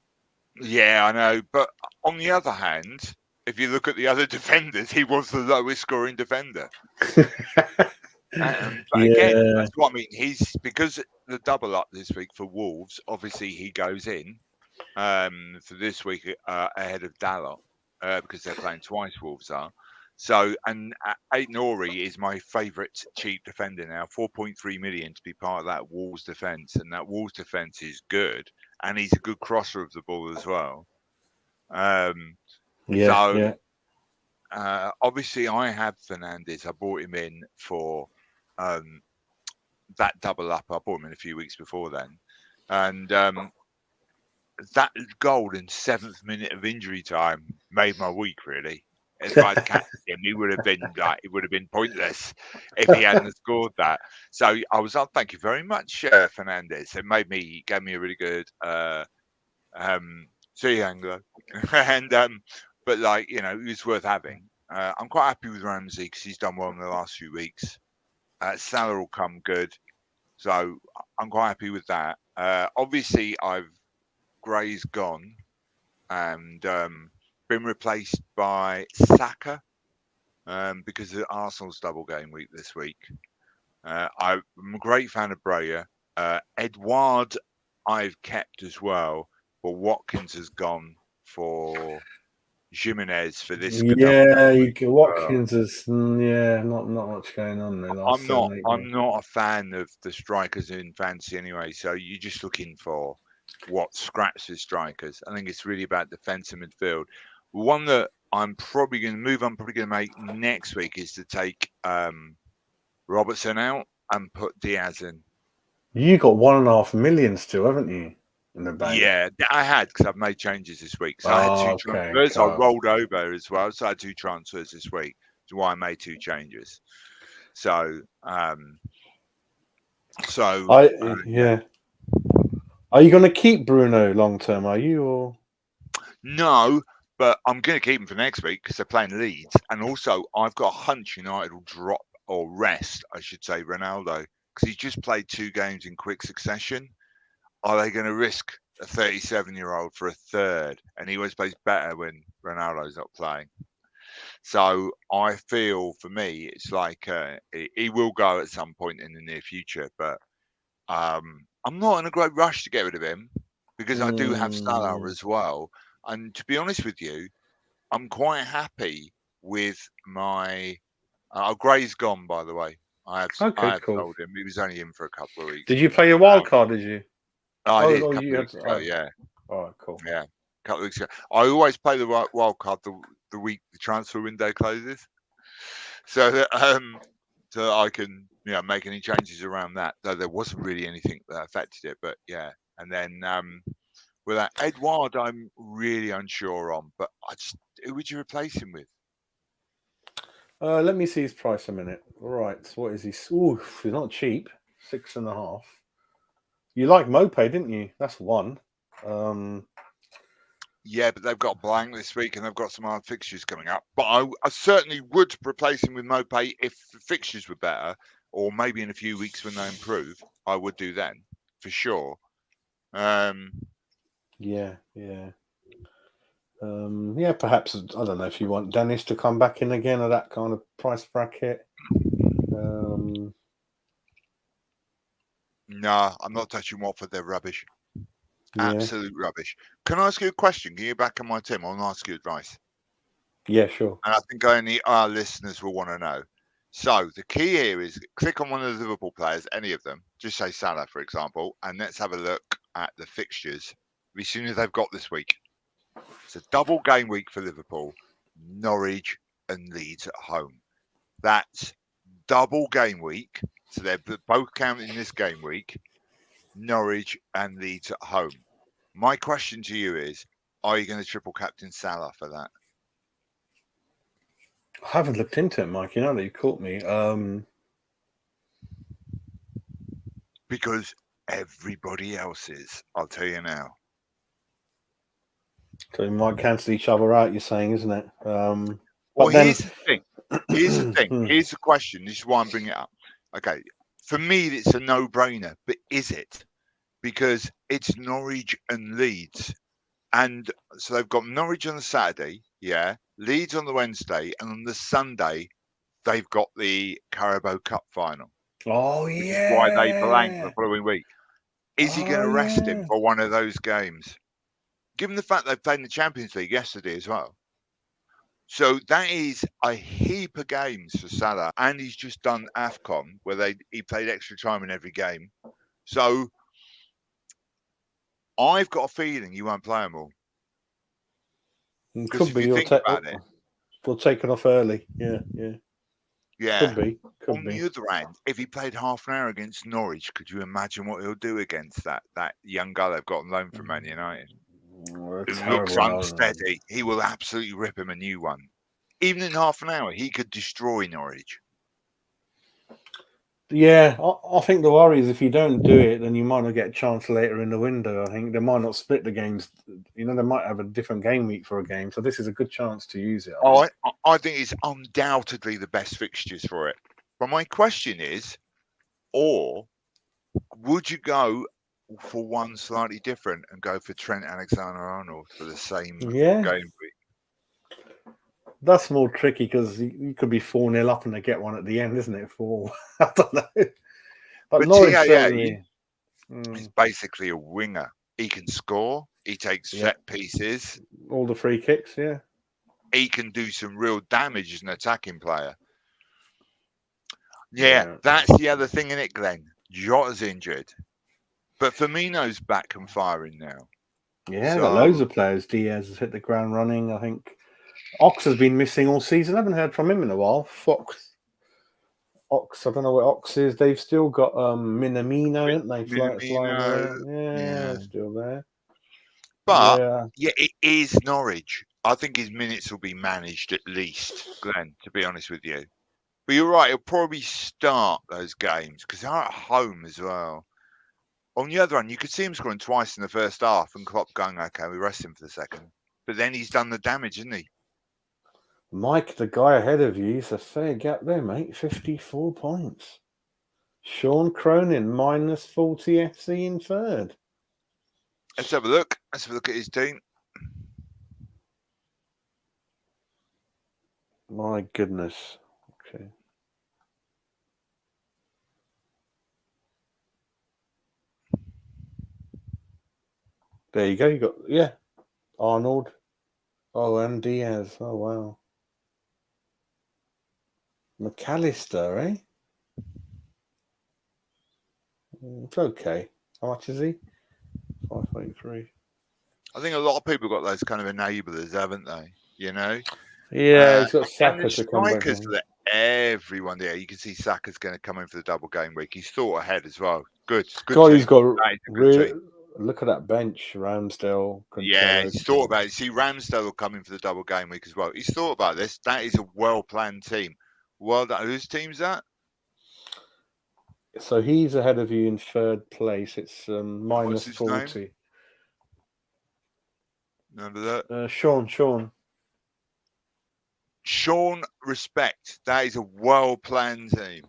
Yeah, I know. But on the other hand, if you look at the other defenders, he was the lowest scoring defender. But again, that's what I mean. He's because the double up this week for Wolves. Obviously, he goes in for this week ahead of Dalot because they're playing twice. Wolves are. So, and Aït-Nouri is my favourite cheap defender now. 4.3 million to be part of that Wolves defence, and that Wolves defence is good, and he's a good crosser of the ball as well. Obviously, I have Fernandes. I bought him in for that double up. I bought him in a few weeks before then, and that goal in 7th minute of injury time made my week. Really, if I'd captained him, he would have been it would have been pointless if he hadn't scored that. So I was like, thank you very much, Fernandes. It gave me a really good see Anglo, and but it was worth having. I'm quite happy with Ramsey because he's done well in the last few weeks. Salah will come good, so I'm quite happy with that. Obviously, Gray's gone and been replaced by Saka because of Arsenal's double game week this week. I'm a great fan of Breyer. Edouard I've kept as well, but Watkins has gone for Jimenez for this. Yeah, Watkins is not much going on there. I'm not a fan of the strikers in fantasy anyway. So you're just looking for what scraps the strikers. I think it's really about defence and midfield. One that I'm probably going to make next week is to take Robertson out and put Diaz in. You got 1.5 million still, haven't you, in the bank? Yeah, I had because I've made changes this week. So I had two transfers. I rolled over as well. So I had 2 transfers this week. That's why I made 2 changes. So, yeah. Are you going to keep Bruno long term? Are you or? No, but I'm going to keep him for next week because they're playing Leeds, and also I've got a hunch United will drop or rest, I should say, Ronaldo because he's just played 2 games in quick succession. Are they going to risk a 37-year-old for a third? And he always plays better when Ronaldo's not playing. So I feel for me, it's like he will go at some point in the near future, but I'm not in a great rush to get rid of him because I do have Salah as well. And to be honest with you, I'm quite happy with my. Gray's gone, by the way. I have told him he was only in for a couple of weeks. Did you play your wild card? Did you? I did a couple of weeks ago. Yeah. All right, cool. Yeah, a couple of weeks ago. I always play the wild card the week the transfer window closes, so that so I can make any changes around that. Though there wasn't really anything that affected it, but yeah. And then with that Edouard, I'm really unsure on. But who would you replace him with? Let me see his price a minute. All right, so what is he? Oof, he's not cheap. 6.5. You like Mope, didn't you? That's one. Yeah, but they've got blank this week and they've got some hard fixtures coming up. But I certainly would replace him with Mope if the fixtures were better, or maybe in a few weeks when they improve. I would do then for sure. Yeah. Perhaps I don't know if you want Dennis to come back in again at that kind of price bracket. No, I'm not touching Watford. They're rubbish. Yeah. Absolute rubbish. Can I ask you a question? Can you back on my team? I'll ask you advice. Yeah, sure. And I think only our listeners will want to know. So the key here is click on one of the Liverpool players, any of them. Just say Salah, for example, and let's have a look at the fixtures as soon as they've got this week. It's a double game week for Liverpool, Norwich and Leeds at home. That's double game week. So they're both counting this game week, Norwich and Leeds at home. My question to you is, are you going to triple captain Salah for that? I haven't looked into it, Mike. You know that you caught me. Because everybody else is. I'll tell you now. So we might cancel each other out, you're saying, isn't it? Here's the thing. Here's the question. This is why I'm bringing it up. Okay. For me, it's a no-brainer. But is it? Because it's Norwich and Leeds. And so they've got Norwich on the Saturday, yeah. Leeds on the Wednesday. And on the Sunday, they've got the Carabao Cup final. Oh, which is why they blank the following week. Is he going to rest him for one of those games? Given the fact they played in the Champions League yesterday as well. So that is a heap of games for Salah. And he's just done AFCON, where he played extra time in every game. So I've got a feeling you won't play them all. Could be. You'll take it off early. Yeah. Could be. The other hand, if he played half an hour against Norwich, could you imagine what he'll do against that young guy they've got on loan from Man United? Who looks unsteady. He will absolutely rip him a new one. Even in half an hour, he could destroy Norwich. Yeah, I think the worry is if you don't do it, then you might not get a chance later in the window. I think they might not split the games. They might have a different game week for a game. So this is a good chance to use it. I think it's undoubtedly the best fixtures for it. But my question is, or would you go for one slightly different and go for Trent Alexander-Arnold for the same game week? That's more tricky because you could be 4-0 up and they get one at the end, isn't it? I don't know. But Norwich he's basically a winger. He can score. He takes set pieces. All the free kicks, yeah. He can do some real damage as an attacking player. Yeah, that's the other thing in it, Glenn. Jota's injured. But Firmino's back and firing now. Yeah, got loads of players. Diaz has hit the ground running. I think Ox has been missing all season. I haven't heard from him in a while. Ox, I don't know what Ox is. They've still got Minamino, haven't they? Flying around. Yeah, still there. But yeah, it is Norwich. I think his minutes will be managed at least, Glenn, to be honest with you. But you're right, he'll probably start those games because they're at home as well. On the other hand, you could see him scoring twice in the first half and Klopp going, okay, we rest him for the second. But then he's done the damage, hasn't he? Mike, the guy ahead of you, is a fair gap there, mate. 54 points. Sean Cronin, minus 40 FC in third. Let's have a look. Let's have a look at his team. My goodness. Okay. There you go. You got, Arnold. Oh, and Diaz. Oh, wow. McAllister, eh? It's okay. How much is he? 5.3. I think a lot of people got those kind of enablers, haven't they? You know? Yeah, he's got Saka and the to come back strikers on. let everyone there. You can see Saka's going to come in for the double game week. He's thought ahead as well. Good. God, team. he's got really. Look at that bench, Ramsdale. Yeah, he's thought about it. See, Ramsdale will come in for the double game week as well. He's thought about this. That is a well-planned team. Well done. Whose team's that? So he's ahead of you in third place. It's minus 40. Name? Remember that? Sean, respect. That is a well-planned team.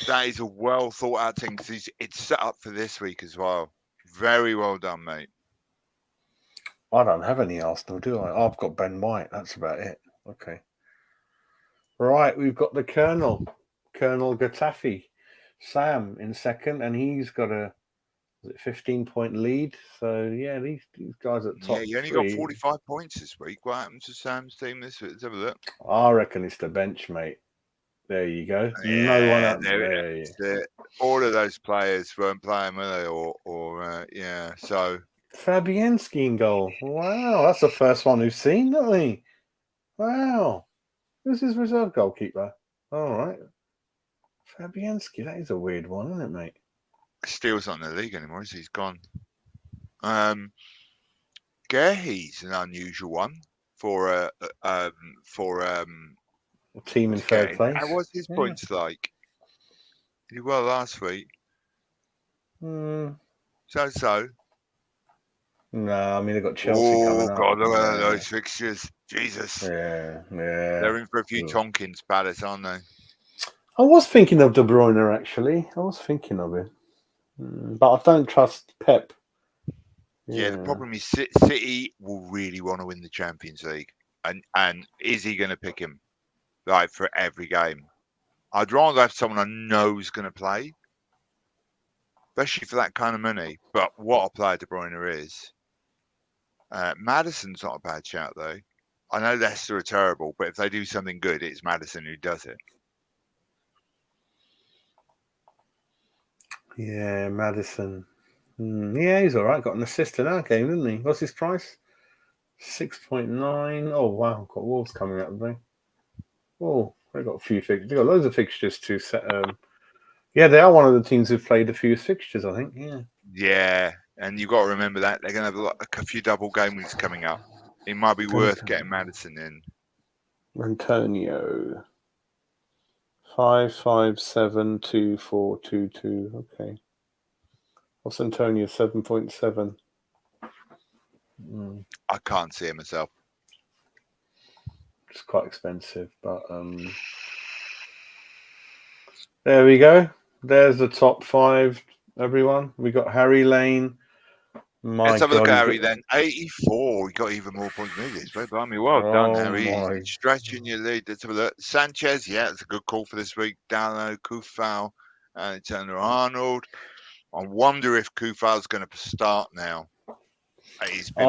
That is a well-thought-out team because it's set up for this week as well. Very well done, mate. I don't have any Arsenal, do I? I've got Ben White. That's about it. Okay. Right, we've got the Colonel Getafe, Sam in second, and he's got a 15-point lead. So yeah, these guys at top. Yeah, you only got 45 points this week. What happened to Sam's team this week? Let's have a look. I reckon it's the bench, mate. There you go. Yeah, no one up there. All of those players weren't playing, were they? So Fabianski in goal. Wow, that's the first one we've seen, haven't we? Wow. Who's his reserve goalkeeper? All right. Fabianski, that is a weird one, isn't it, mate? Steele's not in the league anymore, is he? He's gone. Gehi's an unusual one for a team in third place. How was his points like? He did well last week. So. No, I mean they've got Chelsea coming up. Oh God, look at those fixtures. Jesus. Yeah. They're in for a few Tonkins Palace, aren't they? I was thinking of De Bruyne actually. I was thinking of it, but I don't trust Pep. Yeah, the problem is City will really want to win the Champions League, and is he going to pick him for every game? I'd rather have someone I know is going to play, especially for that kind of money. But what a player De Bruyne is. Maddison's not a bad shout though. I know Leicester are terrible, but if they do something good, it's Maddison who does it. Yeah, Maddison. Yeah, he's all right. Got an assist in that game, didn't he? What's his price? 6.9. Oh, wow. Got Wolves coming up, haven't they? Oh, they've got a few fixtures. They've got loads of fixtures to set. Yeah, they are one of the teams who've played a few fixtures, I think. Yeah. Yeah, and you've got to remember that they're going to have a few double game weeks coming up. It might be worth getting Maddison in. Antonio. 5.572422. Okay. What's Antonio? 7.7. I can't see it myself. It's quite expensive, but there we go. There's the top 5. Everyone, we got Harry Lane. Let's have a look at Harry then. 84. He got even more points than this. Well done, Harry. Stretching your lead. Let's have a look. Sanchez, yeah, that's a good call for this week. Dallo, Kufau, Alexander Arnold. I wonder if Kufa's going to start now. He's been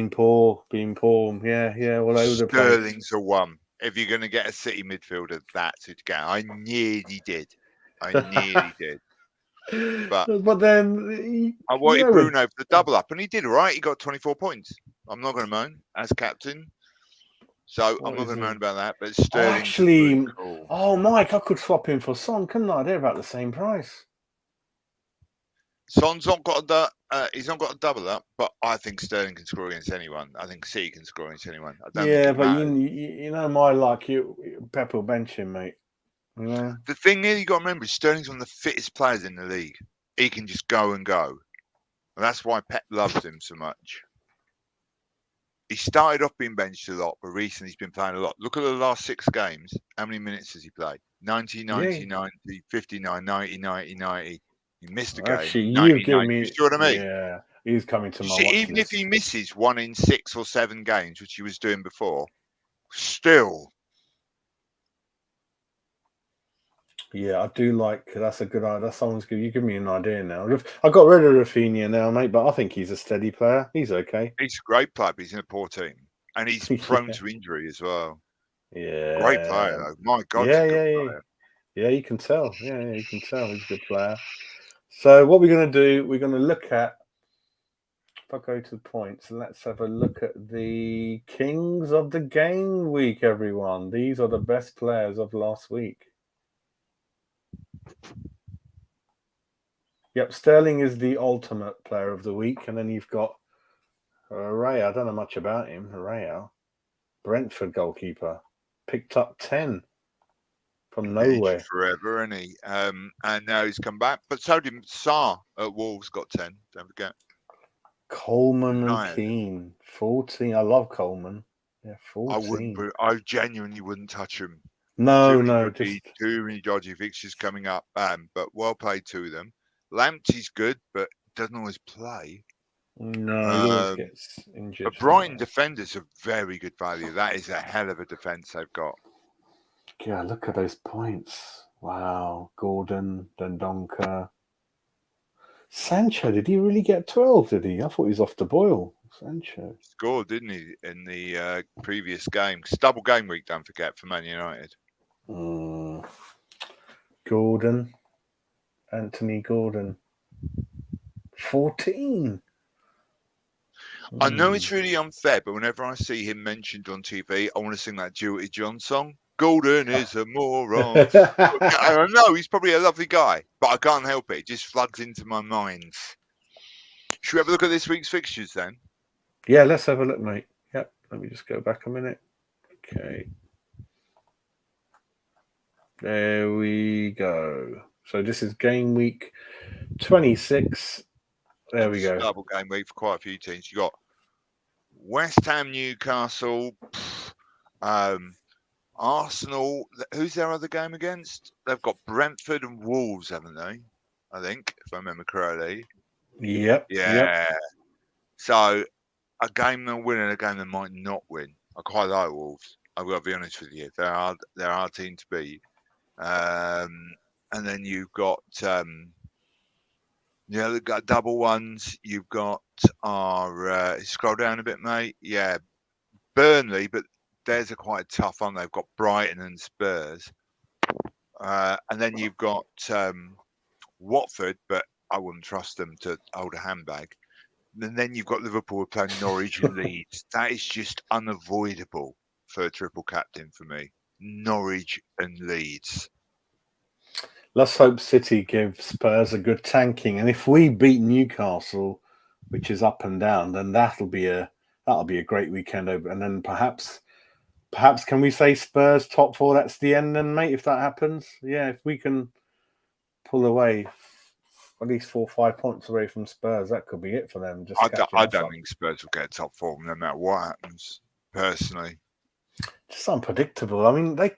poor. Being poor. Yeah, all over the place. Sterling's a one. If you're going to get a City midfielder, that's it. I nearly did. But then I wanted Bruno for the double up, and he did all right. He got 24 points. I'm not going to moan as captain. So I'm not going to moan about that. But Sterling's actually cool. Oh, Mike, I could swap him for Son, couldn't I? They're about the same price. Son's not got he's not got a double up, but I think Sterling can score against anyone. I think City can score against anyone. I don't think it but matters. you know my luck. Pep will bench him, mate. You know? The thing is, you got to remember, Sterling's one of the fittest players in the league. He can just go and go. And that's why Pep loves him so much. He started off being benched a lot, but recently he's been playing a lot. Look at the last 6 games. How many minutes has he played? 90, 90, 90, 59, 90, 90, 90. He missed a game. Actually, 90, you've given 90. me. You see what I mean? Yeah, he's coming to my watch Even list. if he misses 1 in 6 or 7 games, which he was doing before, still. Yeah, I do like. That's a good idea. That's someone's good. You give me an idea now. I got rid of Rafinha now, mate, but I think he's a steady player. He's okay. He's a great player, but he's in a poor team, and he's prone to injury as well. Yeah, great player though. My God, yeah. You can tell. Yeah, you can tell he's a good player. So what we're going to do? We're going to look at. If I go to the points, let's have a look at the Kings of the Game Week, everyone. These are the best players of last week. Yep, Sterling is the ultimate player of the week. And then you've got Herrera. I don't know much about him. Herrera, Brentford goalkeeper, picked up 10 from nowhere. Forever, isn't he? And now he's come back. But so did Sarr at Wolves, got 10. Don't forget. Coleman and Keane, 14. I love Coleman. Yeah, 14. I genuinely wouldn't touch him. No, too many dodgy fixtures coming up. But well played to them. Lamptey's good, but doesn't always play. No, he always gets injured. But Brighton defenders are very good value. That is a hell of a defence they've got. Yeah, look at those points. Wow. Gordon, Dendonka. Sancho, did he really get 12, did he? I thought he was off the boil. Sancho. He scored, didn't he, in the previous game? It's double game week, don't forget, for Man United. Gordon. Anthony Gordon. 14. I know it's really unfair, but whenever I see him mentioned on TV, I want to sing that Jewelty John song. Gordon is a moron. I know he's probably a lovely guy, but I can't help it. It just floods into my mind. Should we have a look at this week's fixtures then? Yeah, let's have a look, mate. Yep, let me just go back a minute. Okay. There we go. So this is game week 26. There we go. Double game week for quite a few teams. You got West Ham, Newcastle, Arsenal. Who's their other game against? They've got Brentford and Wolves, haven't they? I think, if I remember correctly. Yep. Yeah. Yep. So a game they'll win and a game they might not win. I quite like Wolves. I've got to be honest with you. They're our team to beat. And then you've got they've got double ones. You've got our scroll down a bit, mate. Yeah, Burnley, but theirs are quite tough, aren't they? They've got Brighton and Spurs. And then you've got Watford, but I wouldn't trust them to hold a handbag. And then you've got Liverpool playing Norwich and Leeds. That is just unavoidable for a triple captain for me. Norwich and Leeds. Let's hope City give Spurs a good tanking, and if we beat Newcastle, which is up and down, then that'll be a great weekend over. And then perhaps can we say Spurs top 4? That's the end, then, mate. If that happens, yeah, if we can pull away at least 4 or 5 points away from Spurs, that could be it for them. I don't think Spurs will get top 4 no matter what happens. Personally. Just unpredictable. I mean, I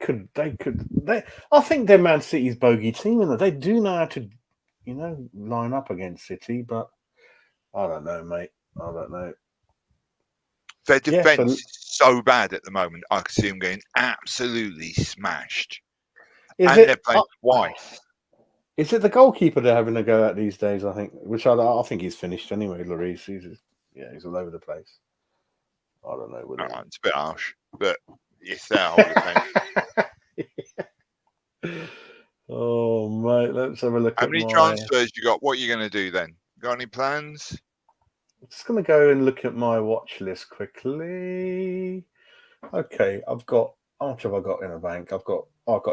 think they're Man City's bogey team, and they do know how to, line up against City. But I don't know, mate. I don't know. Their defense is so bad at the moment. I can see them getting absolutely smashed. And they're playing twice. Is it the goalkeeper they're having a go at these days? I think, I think he's finished anyway. Lloris, he's all over the place. I don't know. It's a bit harsh, but it's their Hall of Fame. Oh mate, let's have a look. How many transfers you got? What are you going to do then? Got any plans? I'm just going to go and look at my watch list quickly. Okay, I've got. How much have I got in a bank? I've got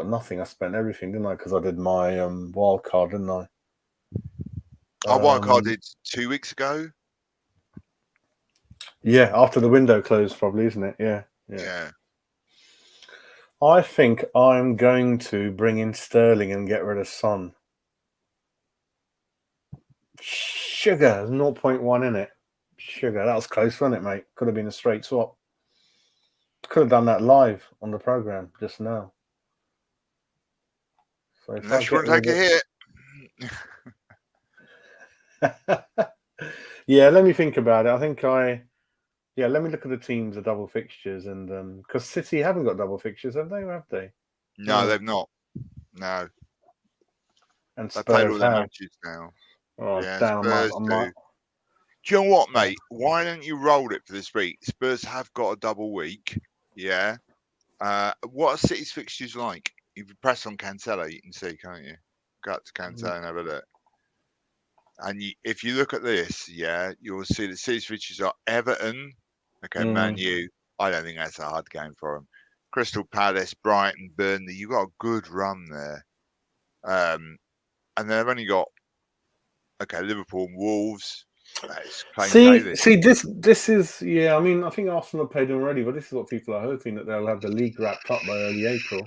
nothing. I spent everything, didn't I? Because I did my wild card, didn't I? I wild carded 2 weeks ago. Yeah, after the window closed, probably, isn't it? Yeah. I think I'm going to bring in Sterling and get rid of Son. Sugar, 0.1 in it. Sugar, that was close, wasn't it, mate? Could have been a straight swap. Could have done that live on the program just now. So Unless you want to take a hit. Yeah, let me think about it. I think let me look at the teams, the double fixtures, and because City haven't got double fixtures, have they? Or have they? No, they've not. No. And They played all Spurs their have. matches now. Oh, Yeah, damn! Spurs do. Do you know what, mate? Why don't you roll it for this week? Spurs have got a double week. Yeah. What are City's fixtures like? If you press on Cancelo, you can see, can't you? Go up to Cancelo and have a look. And if you look at this, you'll see that City's fixtures are Everton. Okay, Man U. I don't think that's a hard game for them. Crystal Palace, Brighton, Burnley. You've got a good run there. And they've only got Liverpool and Wolves. See, this is I mean, I think Arsenal have played them already, but this is what people are hoping, that they'll have the league wrapped up by early April.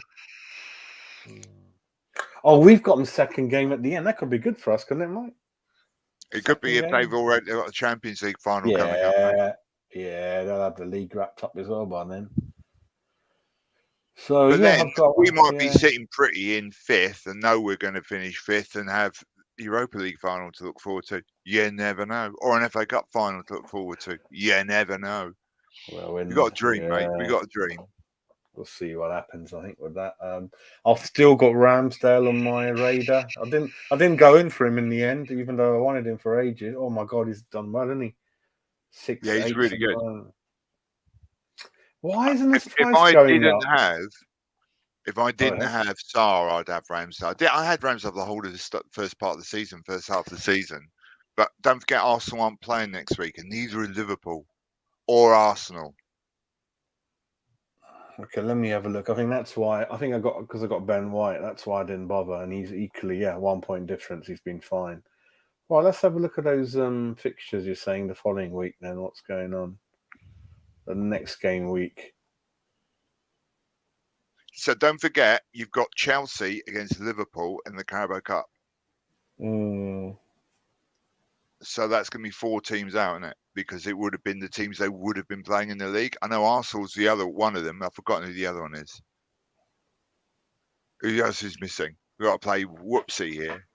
Oh, we've got them second game at the end. That could be good for us, couldn't it, Mike? It could be if they've already got the Champions League final coming up. Yeah, they'll have the league wrapped up as well by then. So but then we might be sitting pretty in fifth and know we're going to finish fifth and have Europa League final to look forward to. You never know. Or an FA Cup final to look forward to. You never know. Well, we got a dream, mate. We got a dream. We'll see what happens, I think, with that. I've still got Ramsdale on my radar. I didn't go in for him in the end, even though I wanted him for ages. Oh my God, he's done well, hasn't he? 6, yeah, he's really good. Why isn't this price going up? If I didn't have Sarr, I'd have Ramsdale. I had Ramsdale the whole of the first part of the season, first half of the season. But don't forget, Arsenal aren't playing next week, and neither are Liverpool or Arsenal. Okay, let me have a look. I think that's why. Because I got Ben White. That's why I didn't bother. And he's equally, 1 point difference. He's been fine. Well, let's have a look at those fixtures you're saying the following week. Then what's going on? The next game week. So don't forget, you've got Chelsea against Liverpool in the Carabao Cup. So that's going to be 4 teams out, isn't it? Because it would have been the teams they would have been playing in the league. I know Arsenal's the other one of them. I've forgotten who the other one is. Who else is missing? We've got to play whoopsie here.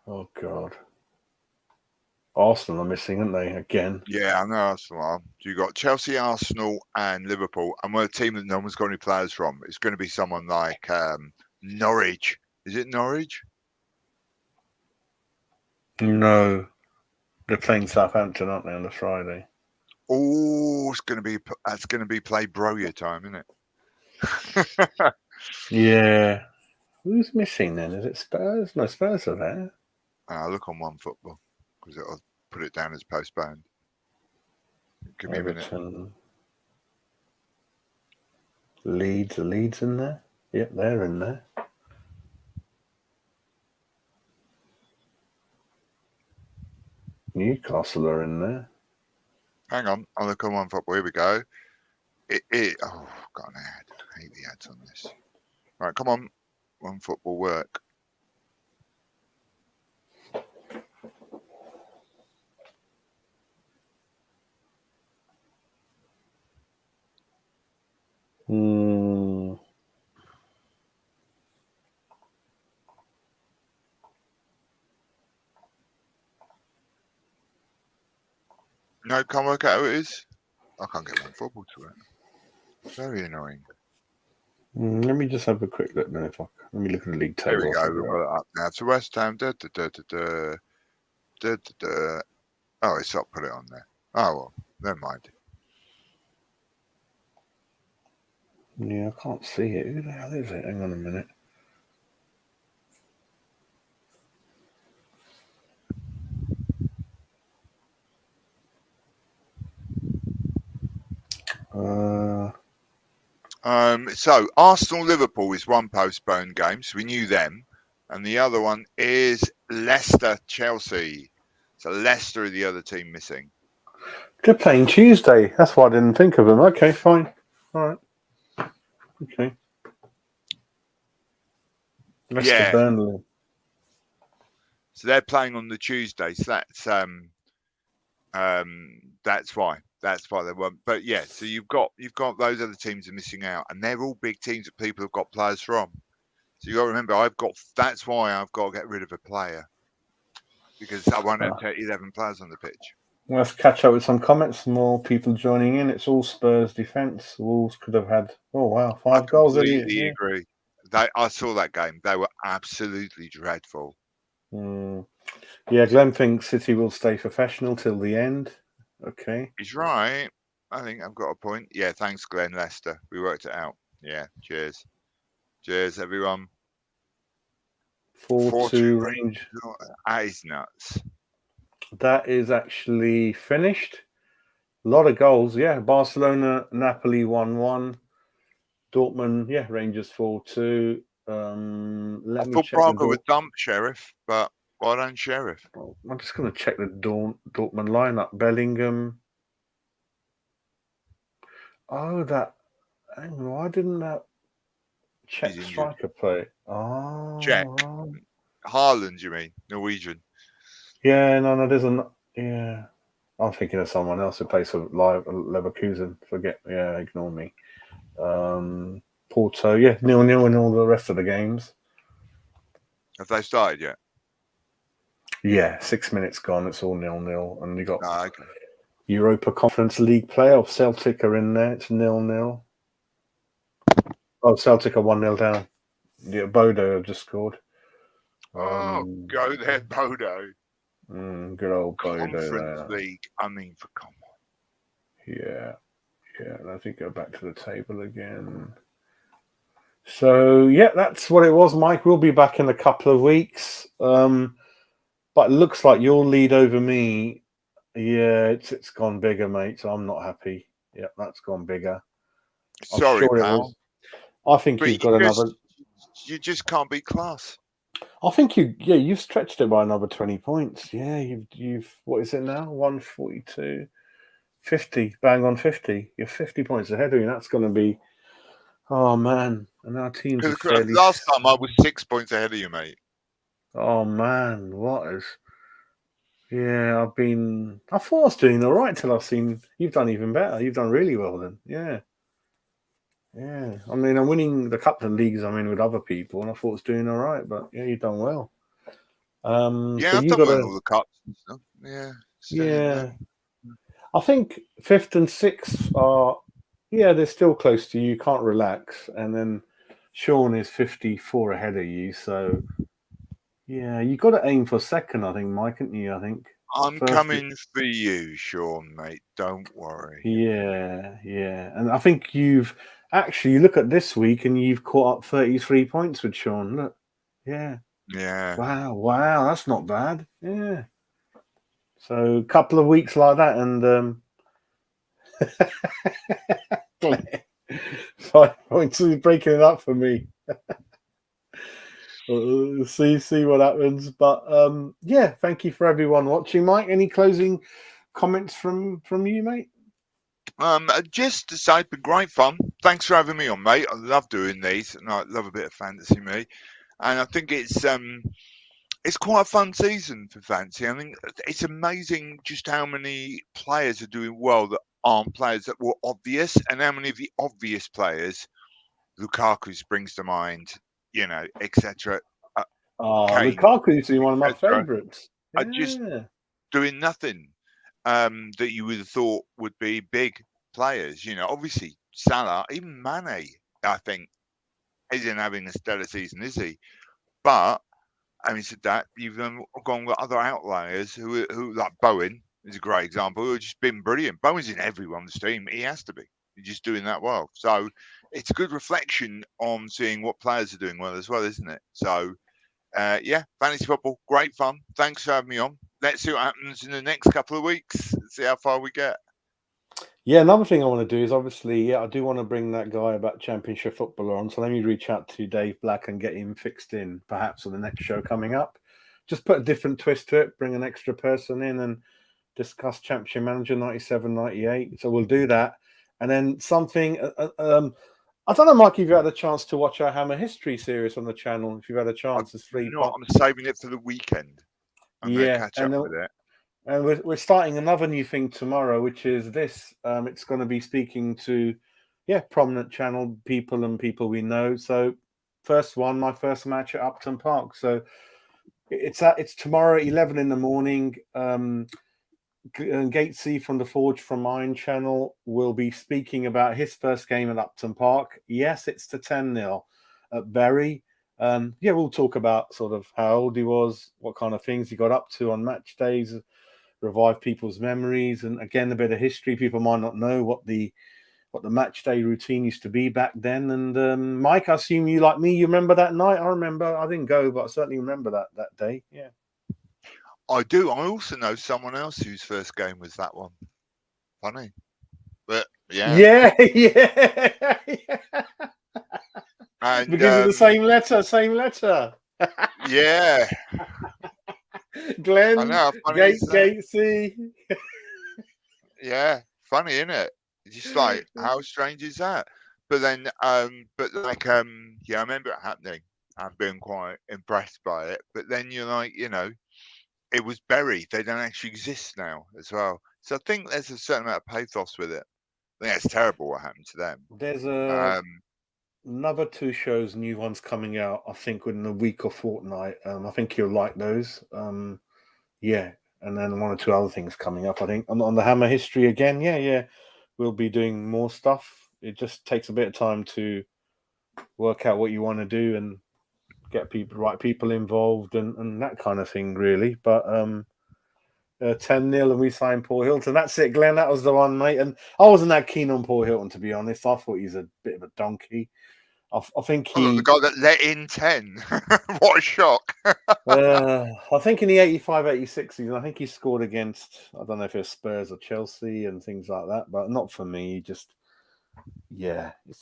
Oh, God. Arsenal are missing, aren't they, again? Yeah, I know Arsenal are. So you've got Chelsea, Arsenal, and Liverpool. And we're a team that no one's got any players from. It's going to be someone like Norwich. Is it Norwich? No. They're playing Southampton, aren't they, on the Friday? Oh, that's going to be play Broya time, isn't it? Yeah. Who's missing then? Is it Spurs? No, Spurs are there. I'll look on One Football because it'll put it down as postponed. Give me Everton. a minute. Leeds, are Leeds in there? Yep, they're in there. Newcastle are in there. Hang on, I'll look on One Football. Here we go. Oh, got an ad. I hate the ads on this. Right, come on. One Football work. No, can't work out who it is. I can't get One Football to it. Very annoying. Let me just have a quick look now. Let me look at the league Here table. we I'll go. figure We've it got out. it up now. To West Ham. Oh, it's not put it on there. Oh well, never mind. Yeah, I can't see it. Who the hell is it? Hang on a minute. So Arsenal Liverpool is one postponed game, so we knew them, and the other one is Leicester Chelsea. So Leicester are the other team missing. They're playing Tuesday. That's why I didn't think of them. Okay, fine. All right. Okay. Leicester Yeah. Burnley. So they're playing on the Tuesday. So that's why. That's why they won't. But yeah, so you've got those other teams are missing out, and they're all big teams that people have got players from. So you got to remember, that's why I've got to get rid of a player because I won't have 11 players on the pitch. Let's catch up with some comments. More people joining in. It's all Spurs defence. Wolves could have had, 5 goals. I completely agree. I saw that game. They were absolutely dreadful. Yeah, Glenn thinks City will stay professional till the end. Okay. He's right. I think I've got a point. Yeah, thanks, Glenn. Leicester. We worked it out. Yeah, cheers. Cheers, everyone. 4-2 range. That is nuts. That is actually finished. A lot of goals, yeah. Barcelona, Napoli 1-1. Dortmund, Rangers 4-2. I thought Braga would dump Sheriff, but well done, Sheriff. I'm just going to check the Dortmund lineup. Bellingham. Oh, hang on, why didn't that Czech striker play? Oh, Czech. Haaland, you mean? Norwegian. Yeah, no, there's yeah. I'm thinking of someone else who plays for Leverkusen. Ignore me. Porto, 0-0 in all the rest of the games. Have they started yet? Yeah, 6 minutes gone. It's all 0-0, and we got okay. Europa Conference League playoff. Celtic are in there. It's 0-0. Oh, Celtic are 1-0 down. Yeah, Bodo have just scored. Go there, Bodo. Good old Bodo. Conference League. I mean, for come on. Yeah. I think go back to the table again. So that's what it was, Mike. We'll be back in a couple of weeks. But it looks like your lead over me. Yeah, it's gone bigger, mate. So I'm not happy. Yeah, that's gone bigger. Sorry, pal. I think you've got another. You just can't beat class. I think you've stretched it by another 20 points. Yeah, you've what is it now? 142, 50, bang on 50. You're 50 points ahead of me. That's going to be, oh man. And our teams are fairly. Last time I was 6 points ahead of you, mate. Oh man, what is? Yeah, I thought I was doing all right till I've seen you've done even better. You've done really well then. Yeah. I mean, I'm winning the couple of leagues I'm in with other people, and I thought I was doing all right. But you've done well. So I've done well in all the cups and stuff. Yeah. I think 5th and 6th are, they're still close to you. You can't relax, and then Sean is 54 ahead of you. So you got to aim for second, I think, Mike, haven't you? I think. I'm coming for you, Sean, mate. Don't worry. Yeah. And I think you've actually, you look at this week and you've caught up 33 points with Sean. Look. Yeah. Wow. That's not bad. Yeah. So a couple of weeks like that and 5 points. He's breaking it up for me. See what happens. But thank you for everyone watching. Mike, any closing comments from you, mate? Just to say, it's been great fun. Thanks for having me on, mate. I love doing these, and I love a bit of fantasy, me. And I think it's quite a fun season for fantasy. I mean, it's amazing just how many players are doing well that aren't players that were obvious, and how many of the obvious players, Lukaku springs to mind, etc. Lukaku used to be one of my favourites. Are just doing nothing that you would have thought would be big players. Obviously Salah, even Mane, I think isn't having a stellar season, is he? But having said that, you've gone with other outliers who like Bowen is a great example, who have just been brilliant. Bowen's in everyone's team. He has to be. He's just doing that well. So it's a good reflection on seeing what players are doing well as well, isn't it? So yeah, fantasy football, great fun. Thanks for having me on. Let's see what happens in the next couple of weeks. See how far we get. Yeah, another thing I want to do is obviously, I do want to bring that guy about Championship football on. So let me reach out to Dave Black and get him fixed in, perhaps on the next show coming up. Just put a different twist to it, bring an extra person in and discuss Championship Manager 97, 98. So we'll do that. And then something, I don't know, Mike, if you had a chance to watch our Hammer History series on the channel. If you've had a chance, it's free. I'm saving it for the weekend. I'm going to catch up with it. And we're starting another new thing tomorrow, which is this. It's going to be speaking to, prominent channel people and people we know. So my first match at Upton Park. So it's tomorrow at 11 in the morning. Gatesy from the Forge from Mine channel will be speaking about his first game at Upton Park. Yes, it's to 10-0 at Bury. We'll talk about sort of how old he was, what kind of things he got up to on match days, revive people's memories, and again a bit of history. People might not know what the match day routine used to be back then. And Mike, I assume you, like me, you remember that night? I remember. I didn't go, but I certainly remember that day. Yeah, I do. I also know someone else whose first game was that one. Funny, but yeah. And because of the same letter. Yeah. Glenn, I know, Gatesy. Yeah, funny, isn't it? It's just like, how strange is that? But then, I remember it happening. I've been quite impressed by it. But then you're like, it was Bury. They don't actually exist now as well. So I think there's a certain amount of pathos with it. I think it's terrible what happened to them. There's another 2 shows, new ones coming out, I think within a week or fortnight. I think you'll like those. And then 1 or 2 other things coming up, I think. On the Hammer History again, we'll be doing more stuff. It just takes a bit of time to work out what you want to do and get right people involved and that kind of thing, really. But 10-0 and we signed Paul Hilton. That's it, Glenn. That was the one, mate. And I wasn't that keen on Paul Hilton, to be honest. I thought he's a bit of a donkey. I think the guy that let in 10. What a shock. I think in the 85-86 season, I think he scored against, I don't know if it was Spurs or Chelsea and things like that, but not for me. It's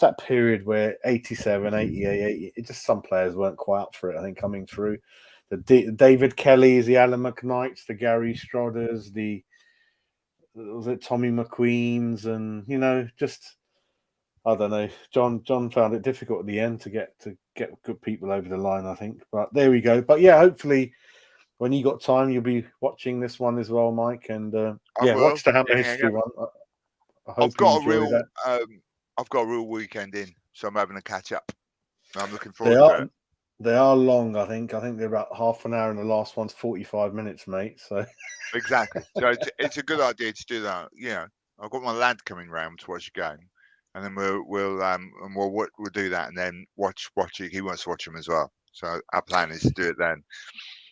that period where 87, 88, some players weren't quite up for it, I think, coming through. The David Kellys, the Alan McKnights, the Gary Strodders, was it Tommy McQueen's, and I don't know. John found it difficult at the end to get good people over the line, I think. But there we go. But hopefully when you got time, you'll be watching this one as well, Mike. And watch the Hammer History one. I hope you enjoy that. I've got a real weekend in, so I'm having a catch up. I'm looking forward to it. They are long, I think. I think they're about half an hour, and the last one's 45 minutes, mate. So exactly. So it's a good idea to do that. I've got my lad coming round to watch the game. And then we'll do that, and then watch it. He wants to watch them as well. So our plan is to do it then,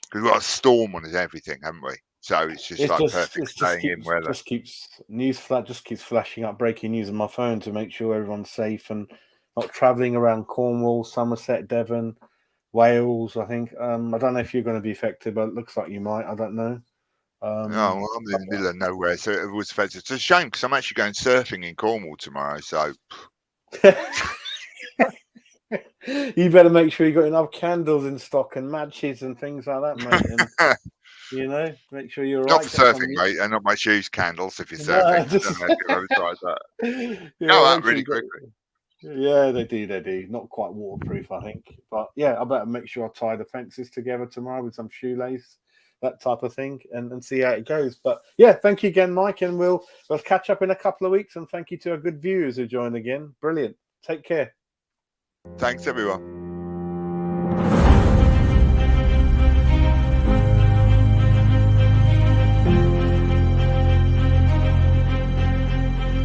because we've got a storm on everything, haven't we? So it's just perfect staying in weather. Just keeps flashing up breaking news on my phone to make sure everyone's safe and not travelling around Cornwall, Somerset, Devon, Wales. I think I don't know if you're going to be affected, but it looks like you might. I don't know. I'm in the middle of nowhere, so it was affected. It's a shame because I'm actually going surfing in Cornwall tomorrow. So you better make sure you got enough candles in stock and matches and things like that, mate. And make sure you're not right. For surfing, mate, and not much use candles if you're surfing. That really quickly. Yeah, they do. Not quite waterproof, I think. But I better make sure I tie the fences together tomorrow with some shoelace, that type of thing, and see how it goes. But thank you again, Mike, and we'll catch up in a couple of weeks. And thank you to our good viewers who joined again. Brilliant. Take care. Thanks, everyone.